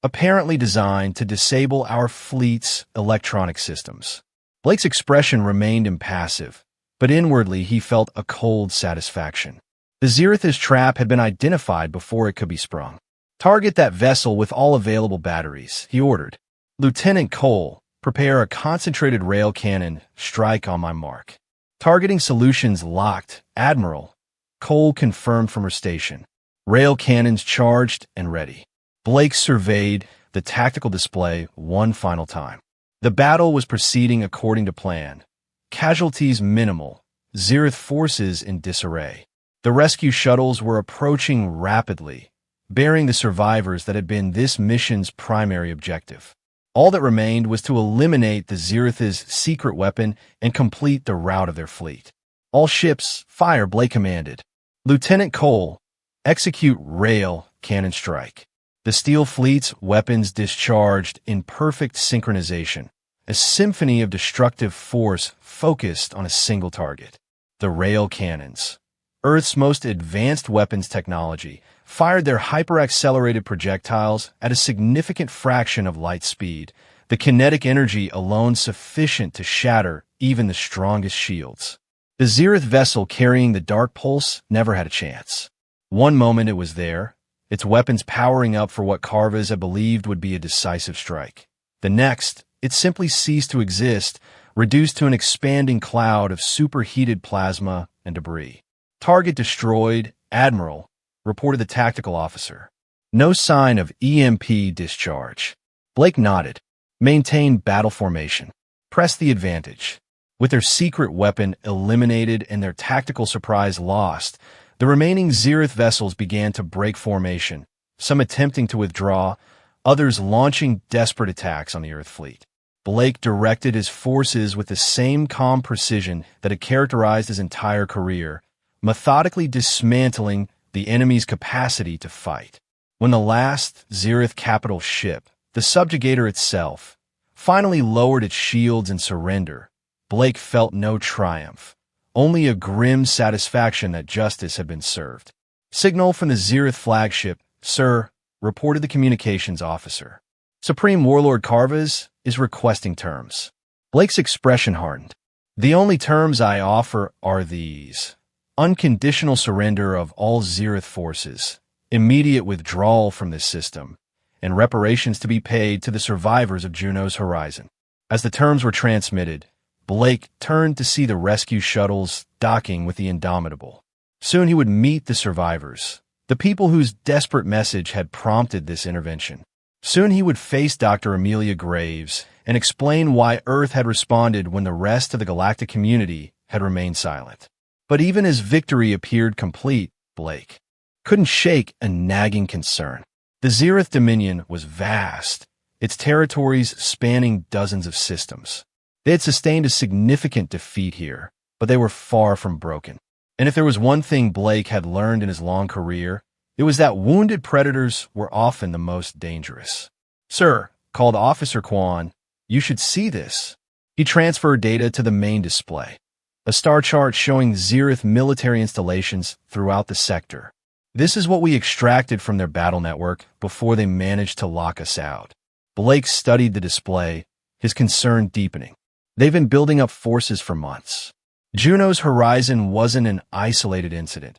apparently designed to disable our fleet's electronic systems. Blake's expression remained impassive, but inwardly he felt a cold satisfaction. The Zereth's trap had been identified before it could be sprung. Target that vessel with all available batteries, he ordered. Lieutenant Cole, prepare a concentrated rail cannon, strike on my mark. Targeting solutions locked, Admiral. Cole confirmed from her station. Rail cannons charged and ready. Blake surveyed the tactical display one final time. The battle was proceeding according to plan. Casualties minimal, Zereth forces in disarray. The rescue shuttles were approaching rapidly, bearing the survivors that had been this mission's primary objective. All that remained was to eliminate the Zereth's secret weapon and complete the rout of their fleet. All ships, fire, Blake commanded. Lieutenant Cole, execute rail cannon strike. The Steel Fleet's weapons discharged in perfect synchronization. A symphony of destructive force focused on a single target. The rail cannons, Earth's most advanced weapons technology, fired their hyper-accelerated projectiles at a significant fraction of light speed, the kinetic energy alone sufficient to shatter even the strongest shields. The Zereth vessel carrying the Dark Pulse never had a chance. One moment it was there, its weapons powering up for what Carvas had believed would be a decisive strike. The next, it simply ceased to exist, reduced to an expanding cloud of superheated plasma and debris. Target destroyed, Admiral, reported the tactical officer. No sign of EMP discharge. Blake nodded. Maintain battle formation. Press the advantage. With their secret weapon eliminated and their tactical surprise lost, the remaining Zereth vessels began to break formation, some attempting to withdraw, others launching desperate attacks on the Earth fleet. Blake directed his forces with the same calm precision that had characterized his entire career, methodically dismantling the enemy's capacity to fight. When the last Zereth capital ship, the subjugator itself, finally lowered its shields in surrender, Blake felt no triumph, only a grim satisfaction that justice had been served. Signal from the Zereth flagship, sir, reported the communications officer. Supreme Warlord Carvas is requesting terms. Blake's expression hardened. The only terms I offer are these. Unconditional surrender of all Zereth forces, immediate withdrawal from this system, and reparations to be paid to the survivors of Juno's Horizon. As the terms were transmitted, Blake turned to see the rescue shuttles docking with the Indomitable. Soon he would meet the survivors, the people whose desperate message had prompted this intervention. Soon he would face Dr. Amelia Graves and explain why Earth had responded when the rest of the galactic community had remained silent. But even as victory appeared complete, Blake couldn't shake a nagging concern. The Zereth Dominion was vast, its territories spanning dozens of systems. They had sustained a significant defeat here, but they were far from broken. And if there was one thing Blake had learned in his long career, it was that wounded predators were often the most dangerous. "Sir," called Officer Kwan, "you should see this." He transferred data to the main display, a star chart showing Zereth military installations throughout the sector. "This is what we extracted from their battle network before they managed to lock us out." Blake studied the display, his concern deepening. "They've been building up forces for months. Juno's Horizon wasn't an isolated incident.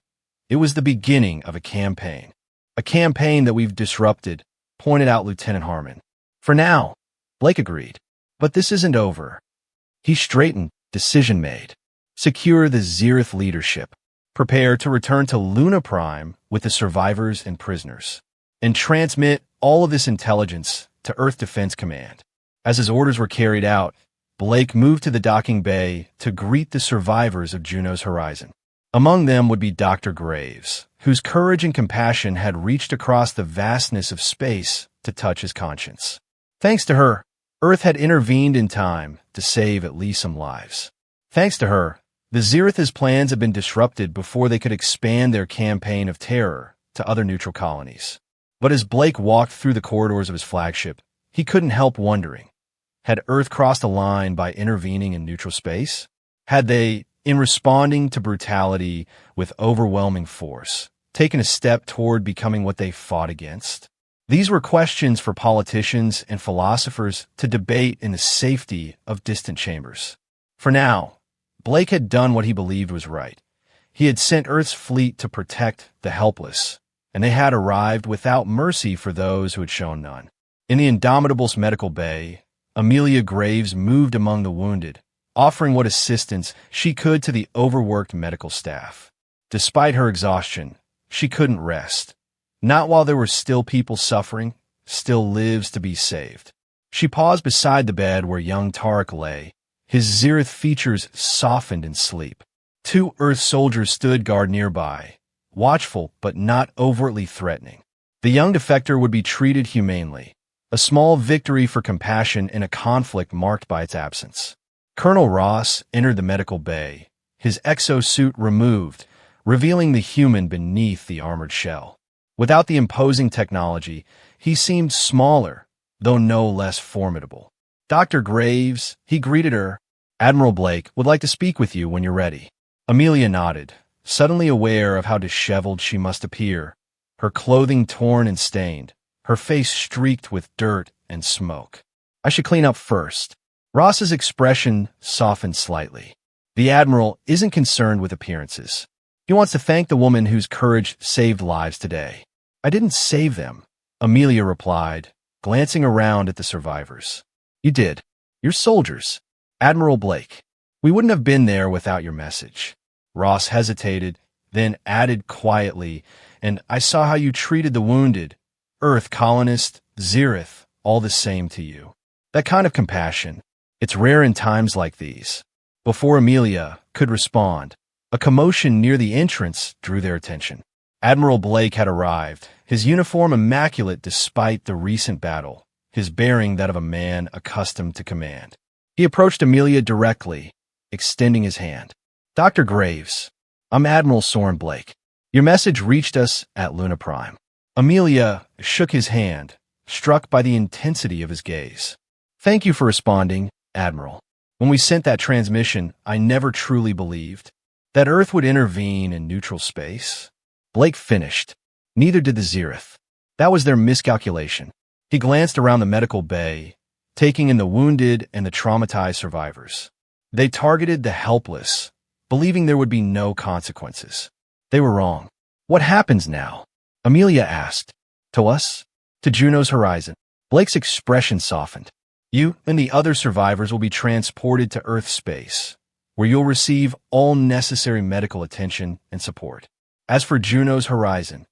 It was the beginning of a campaign that we've disrupted," pointed out Lieutenant Harmon. "For now," Blake agreed. "But this isn't over." He straightened, decision made. Secure the Zereth leadership. Prepare to return to Luna Prime with the survivors and prisoners. And transmit all of this intelligence to Earth Defense Command. As his orders were carried out, Blake moved to the docking bay to greet the survivors of Juno's Horizon. Among them would be Dr. Graves, whose courage and compassion had reached across the vastness of space to touch his conscience. Thanks to her, Earth had intervened in time to save at least some lives. Thanks to her, the Zereth's plans had been disrupted before they could expand their campaign of terror to other neutral colonies. But as Blake walked through the corridors of his flagship, he couldn't help wondering, had Earth crossed a line by intervening in neutral space? Had they, in responding to brutality with overwhelming force, taken a step toward becoming what they fought against? These were questions for politicians and philosophers to debate in the safety of distant chambers. For now, Blake had done what he believed was right. He had sent Earth's fleet to protect the helpless, and they had arrived without mercy for those who had shown none. In the Indomitable's medical bay, Amelia Graves moved among the wounded, offering what assistance she could to the overworked medical staff. Despite her exhaustion, she couldn't rest. Not while there were still people suffering, still lives to be saved. She paused beside the bed where young Tarek lay, his Zereth features softened in sleep. Two Earth soldiers stood guard nearby, watchful but not overtly threatening. The young defector would be treated humanely, a small victory for compassion in a conflict marked by its absence. Colonel Ross entered the medical bay, his exosuit removed, revealing the human beneath the armored shell. Without the imposing technology, he seemed smaller, though no less formidable. "Dr. Graves," he greeted her. "Admiral Blake would like to speak with you when you're ready." Amelia nodded, suddenly aware of how disheveled she must appear, her clothing torn and stained, her face streaked with dirt and smoke. "I should clean up first." Ross's expression softened slightly. The Admiral isn't concerned with appearances. He wants to thank the woman whose courage saved lives today. "I didn't save them," Amelia replied, glancing around at the survivors. "You did. You're soldiers. Admiral Blake. We wouldn't have been there without your message." Ross hesitated, then added quietly, "And I saw how you treated the wounded. Earth colonist, Zereth, all the same to you. That kind of compassion, it's rare in times like these." Before Amelia could respond, a commotion near the entrance drew their attention. Admiral Blake had arrived, his uniform immaculate despite the recent battle, his bearing that of a man accustomed to command. He approached Amelia directly, extending his hand. "Dr. Graves, I'm Admiral Soren Blake. Your message reached us at Luna Prime." Amelia shook his hand, struck by the intensity of his gaze. "Thank you for responding, Admiral. When we sent that transmission, I never truly believed that Earth would intervene in neutral space." Blake finished. Neither did the Zereth. That was their miscalculation. He glanced around the medical bay, taking in the wounded and the traumatized survivors. They targeted the helpless, believing there would be no consequences. They were wrong. "What happens now?" Amelia asked. "To us? To Juno's Horizon?" Blake's expression softened. "You and the other survivors will be transported to Earth space, where you'll receive all necessary medical attention and support. As for Juno's Horizon,"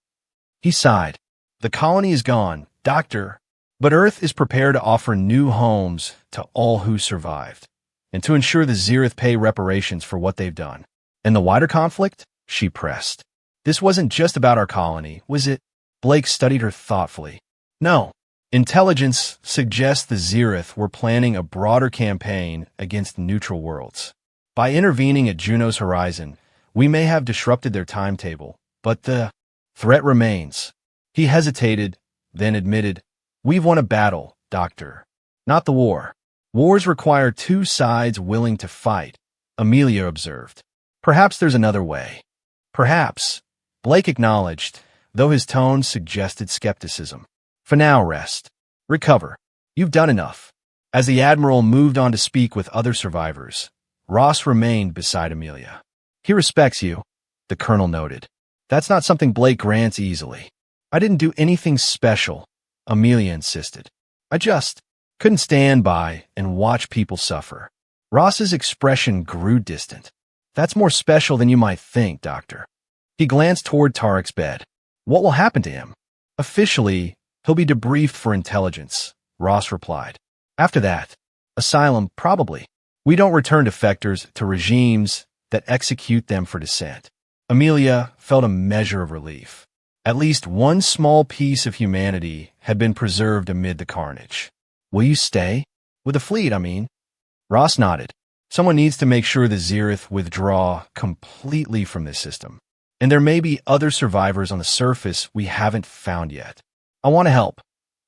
he sighed, "the colony is gone, Doctor, but Earth is prepared to offer new homes to all who survived. and to ensure the Zereth pay reparations for what they've done. In the wider conflict, she pressed. This wasn't just about our colony, was it? Blake studied her thoughtfully. No. Intelligence suggests the Zereth were planning a broader campaign against neutral worlds. By intervening at Juno's horizon, we may have disrupted their timetable, but the threat remains. He hesitated, then admitted, "We've won a battle, Doctor. Not the war. Wars require two sides willing to fight," Amelia observed. "Perhaps there's another way." Perhaps, Blake acknowledged, though his tone suggested skepticism. "For now, rest. Recover. You've done enough." As the Admiral moved on to speak with other survivors, Ross remained beside Amelia. "He respects you," the Colonel noted. "That's not something Blake grants easily." "I didn't do anything special," Amelia insisted. "I just couldn't stand by and watch people suffer." Ross's expression grew distant. "That's more special than you might think, Doctor." He glanced toward Tarek's bed. "What will happen to him?" "Officially, he'll be debriefed for intelligence," Ross replied. "After that, asylum, probably. We don't return defectors to regimes that execute them for dissent." Amelia felt a measure of relief. At least one small piece of humanity had been preserved amid the carnage. "Will you stay? With the fleet, I mean." Ross nodded. "Someone needs to make sure the Zereth withdraw completely from this system. And there may be other survivors on the surface we haven't found yet." "I want to help,"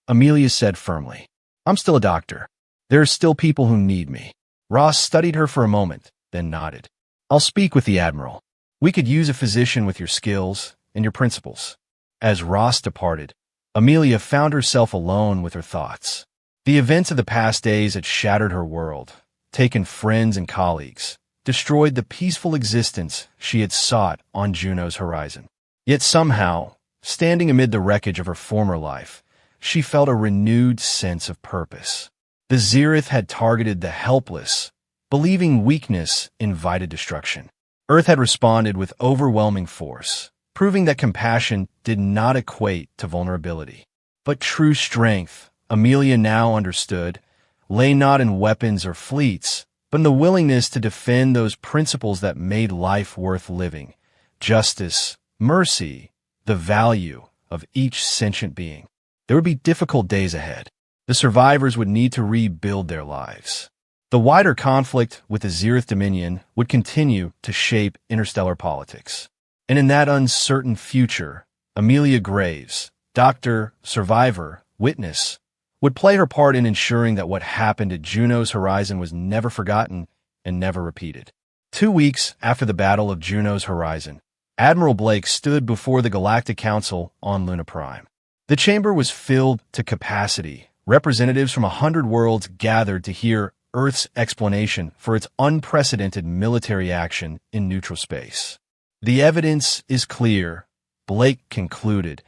Amelia said firmly. "I'm still a doctor. There are still people who need me." Ross studied her for a moment, then nodded. "I'll speak with the Admiral. We could use a physician with your skills and your principles." As Ross departed, Amelia found herself alone with her thoughts. The events of the past days had shattered her world, taken friends and colleagues, destroyed the peaceful existence she had sought on Juno's horizon. Yet somehow, standing amid the wreckage of her former life, she felt a renewed sense of purpose. The Zereth had targeted the helpless, believing weakness invited destruction. Earth had responded with overwhelming force, proving that compassion did not equate to vulnerability. But true strength, Amelia now understood, lay not in weapons or fleets, but in the willingness to defend those principles that made life worth living: justice, mercy, the value of each sentient being. There would be difficult days ahead. The survivors would need to rebuild their lives. The wider conflict with the Zereth Dominion would continue to shape interstellar politics. And in that uncertain future, Amelia Graves, doctor, survivor, witness, would play her part in ensuring that what happened at Juno's horizon was never forgotten and never repeated. 2 weeks after the Battle of Juno's horizon, Admiral Blake stood before the Galactic Council on Luna Prime. The chamber was filled to capacity. Representatives from 100 worlds gathered to hear Earth's explanation for its unprecedented military action in neutral space. "The evidence is clear," Blake concluded,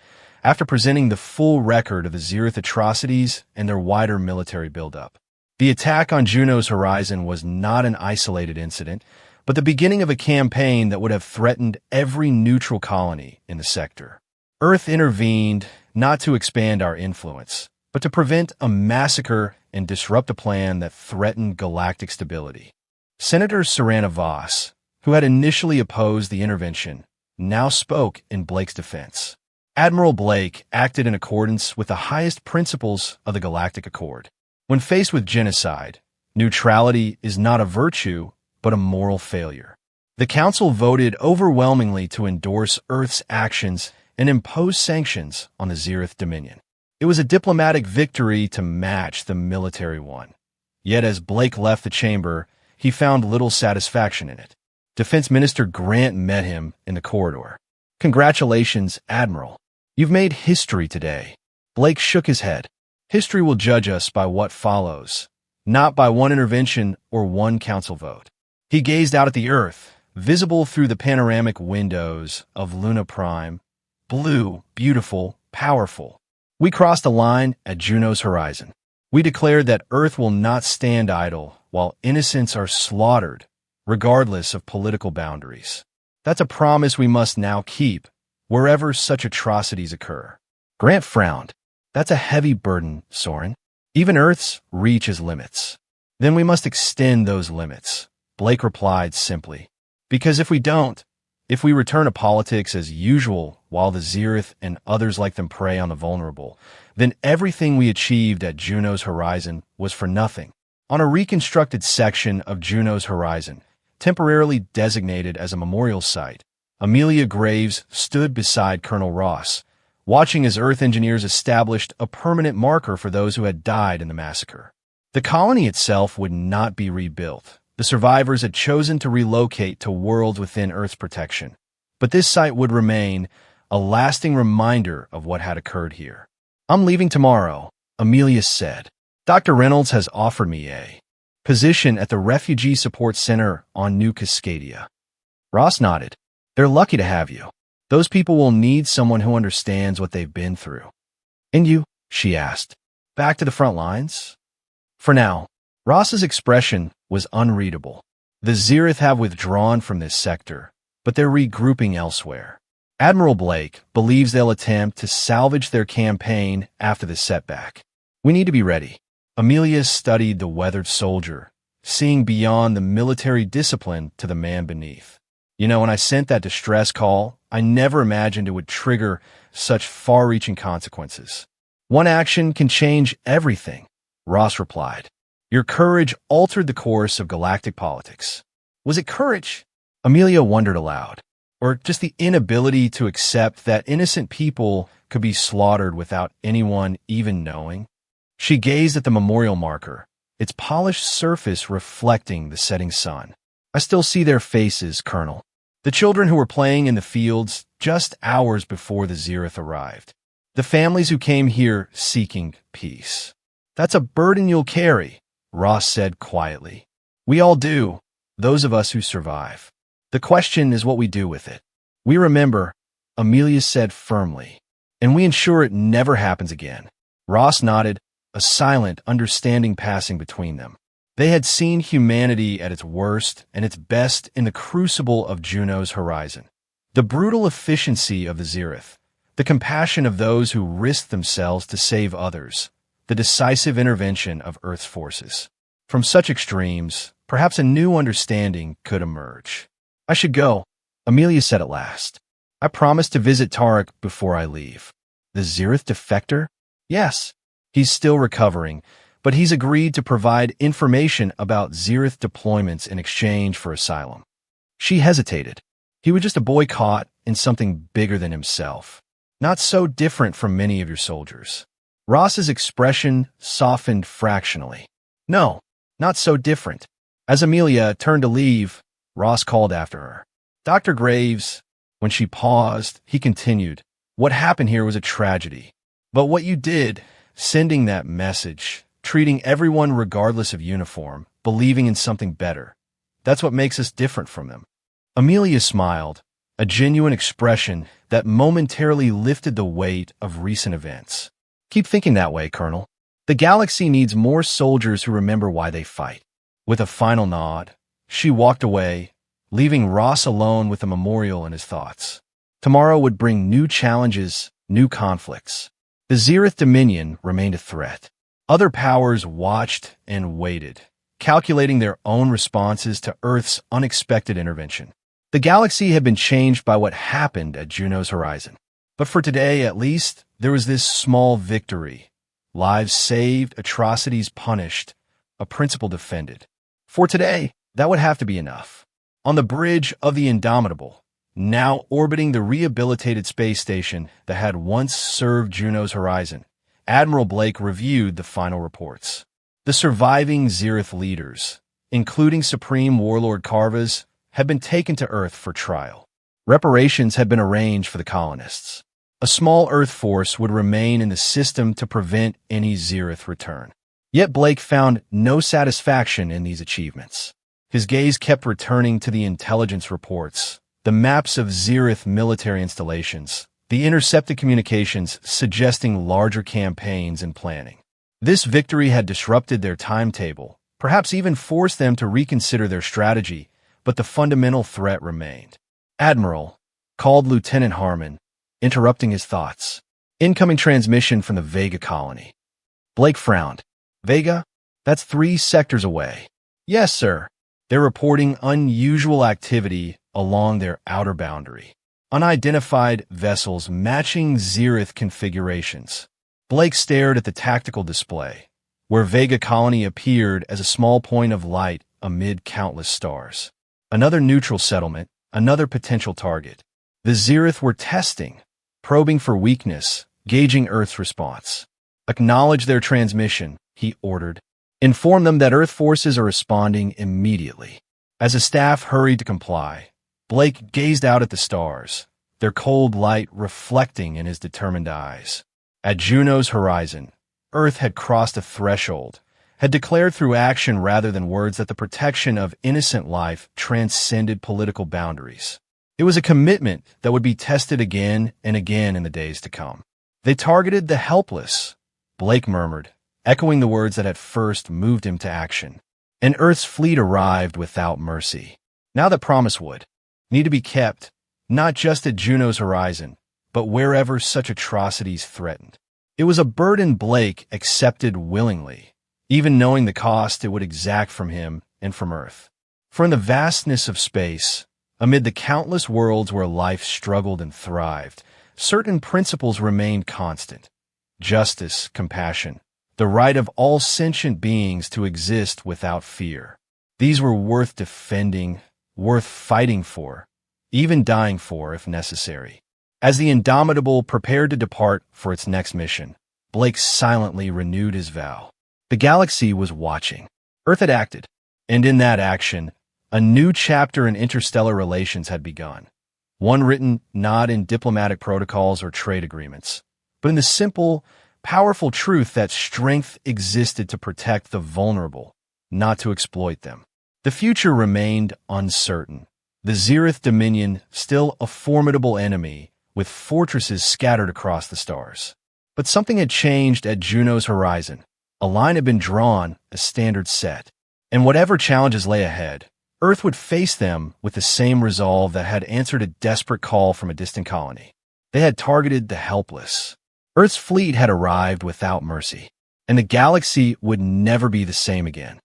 after presenting the full record of the Zereth atrocities and their wider military buildup. The attack on Juno's horizon was not an isolated incident, but the beginning of a campaign that would have threatened every neutral colony in the sector. Earth intervened not to expand our influence, but to prevent a massacre and disrupt a plan that threatened galactic stability. Senator Serana Voss, who had initially opposed the intervention, now spoke in Blake's defense. Admiral Blake acted in accordance with the highest principles of the Galactic Accord. When faced with genocide, neutrality is not a virtue, but a moral failure. The Council voted overwhelmingly to endorse Earth's actions and impose sanctions on the Zereth Dominion. It was a diplomatic victory to match the military one. Yet as Blake left the chamber, he found little satisfaction in it. Defense Minister Grant met him in the corridor. "Congratulations, Admiral. You've made history today." Blake shook his head. "History will judge us by what follows, not by one intervention or one council vote." He gazed out at the Earth, visible through the panoramic windows of Luna Prime. Blue, beautiful, powerful. "We crossed a line at Juno's horizon. We declared that Earth will not stand idle while innocents are slaughtered, regardless of political boundaries. That's a promise we must now keep, wherever such atrocities occur." Grant frowned. "That's a heavy burden, Soren. Even Earth's reach has limits." Then we must extend those limits, Blake replied simply. Because if we don't, if we return to politics as usual while the Zirith and others like them prey on the vulnerable, then everything we achieved at Juno's horizon was for nothing. On a reconstructed section of Juno's horizon, temporarily designated as a memorial site, Amelia Graves stood beside Colonel Ross, watching as Earth engineers established a permanent marker for those who had died in the massacre. The colony itself would not be rebuilt. The survivors had chosen to relocate to worlds within Earth's protection. But this site would remain a lasting reminder of what had occurred here. I'm leaving tomorrow, Amelia said. Dr. Reynolds has offered me a position at the Refugee Support Center on New Cascadia. Ross nodded. They're lucky to have you. Those people will need someone who understands what they've been through. And you? She asked. Back to the front lines? For now. Ross's expression was unreadable. The Zirith have withdrawn from this sector, but they're regrouping elsewhere. Admiral Blake believes they'll attempt to salvage their campaign after the setback. We need to be ready. Amelia studied the weathered soldier, seeing beyond the military discipline to the man beneath. You know, when I sent that distress call, I never imagined it would trigger such far-reaching consequences. One action can change everything, Ross replied. Your courage altered the course of galactic politics. Was it courage? Amelia wondered aloud. Or just the inability to accept that innocent people could be slaughtered without anyone even knowing? She gazed at the memorial marker, its polished surface reflecting the setting sun. I still see their faces, Colonel. The children who were playing in the fields just hours before the Zirith arrived. The families who came here seeking peace. That's a burden you'll carry, Ross said quietly. We all do, those of us who survive. The question is what we do with it. We remember, Amelia said firmly, and we ensure it never happens again. Ross nodded, a silent understanding passing between them. They had seen humanity at its worst and its best in the crucible of Juno's horizon. The brutal efficiency of the Zirith, the compassion of those who risked themselves to save others, the decisive intervention of Earth's forces. From such extremes, perhaps a new understanding could emerge. I should go, Amelia said at last. I promised to visit Tarek before I leave. The Zirith defector? Yes. He's still recovering, but he's agreed to provide information about Zirith deployments in exchange for asylum. She hesitated. He was just a boy caught in something bigger than himself. Not so different from many of your soldiers. Ross's expression softened fractionally. No, not so different. As Amelia turned to leave, Ross called after her. Dr. Graves, when she paused, he continued, what happened here was a tragedy. But what you did, sending that message, treating everyone regardless of uniform, believing in something better, that's what makes us different from them. Amelia smiled, a genuine expression that momentarily lifted the weight of recent events. Keep thinking that way, Colonel. The galaxy needs more soldiers who remember why they fight. With a final nod, she walked away, leaving Ross alone with the memorial in his thoughts. Tomorrow would bring new challenges, new conflicts. The Zirith Dominion remained a threat. Other powers watched and waited, calculating their own responses to Earth's unexpected intervention. The galaxy had been changed by what happened at Juno's horizon. But for today, at least, there was this small victory. Lives saved, atrocities punished, a principle defended. For today, that would have to be enough. On the bridge of the Indomitable, now orbiting the rehabilitated space station that had once served Juno's horizon, Admiral Blake reviewed the final reports. The surviving Zirith leaders, including Supreme Warlord Carvas, had been taken to Earth for trial. Reparations had been arranged for the colonists. A small Earth force would remain in the system to prevent any Zirith return. Yet Blake found no satisfaction in these achievements. His gaze kept returning to the intelligence reports, the maps of Zirith military installations, the intercepted communications suggesting larger campaigns and planning. This victory had disrupted their timetable, perhaps even forced them to reconsider their strategy, but the fundamental threat remained. Admiral, called Lieutenant Harmon, interrupting his thoughts. Incoming transmission from the Vega colony. Blake frowned. Vega? That's 3 sectors away. Yes, sir. They're reporting unusual activity along their outer boundary. Unidentified vessels matching Xerith configurations. Blake stared at the tactical display, where Vega Colony appeared as a small point of light amid countless stars. Another neutral settlement, another potential target. The Xerith were testing, probing for weakness, gauging Earth's response. Acknowledge their transmission, he ordered. Inform them that Earth forces are responding immediately. As the staff hurried to comply, Blake gazed out at the stars, their cold light reflecting in his determined eyes. At Juno's horizon, Earth had crossed a threshold, had declared through action rather than words that the protection of innocent life transcended political boundaries. It was a commitment that would be tested again and again in the days to come. They targeted the helpless, Blake murmured, echoing the words that had first moved him to action. And Earth's fleet arrived without mercy. Now that promise would need to be kept, not just at Juno's horizon, but wherever such atrocities threatened. It was a burden Blake accepted willingly, even knowing the cost it would exact from him and from Earth. For in the vastness of space, amid the countless worlds where life struggled and thrived, certain principles remained constant. Justice, compassion, the right of all sentient beings to exist without fear. These were worth defending, worth fighting for, even dying for if necessary. As the Indomitable prepared to depart for its next mission, Blake silently renewed his vow. The galaxy was watching. Earth had acted, and in that action, a new chapter in interstellar relations had begun. One written not in diplomatic protocols or trade agreements, but in the simple, powerful truth that strength existed to protect the vulnerable, not to exploit them. The future remained uncertain. The Xerith Dominion still a formidable enemy, with fortresses scattered across the stars. But something had changed at Juno's horizon. A line had been drawn, a standard set. And whatever challenges lay ahead, Earth would face them with the same resolve that had answered a desperate call from a distant colony. They had targeted the helpless. Earth's fleet had arrived without mercy, and the galaxy would never be the same again.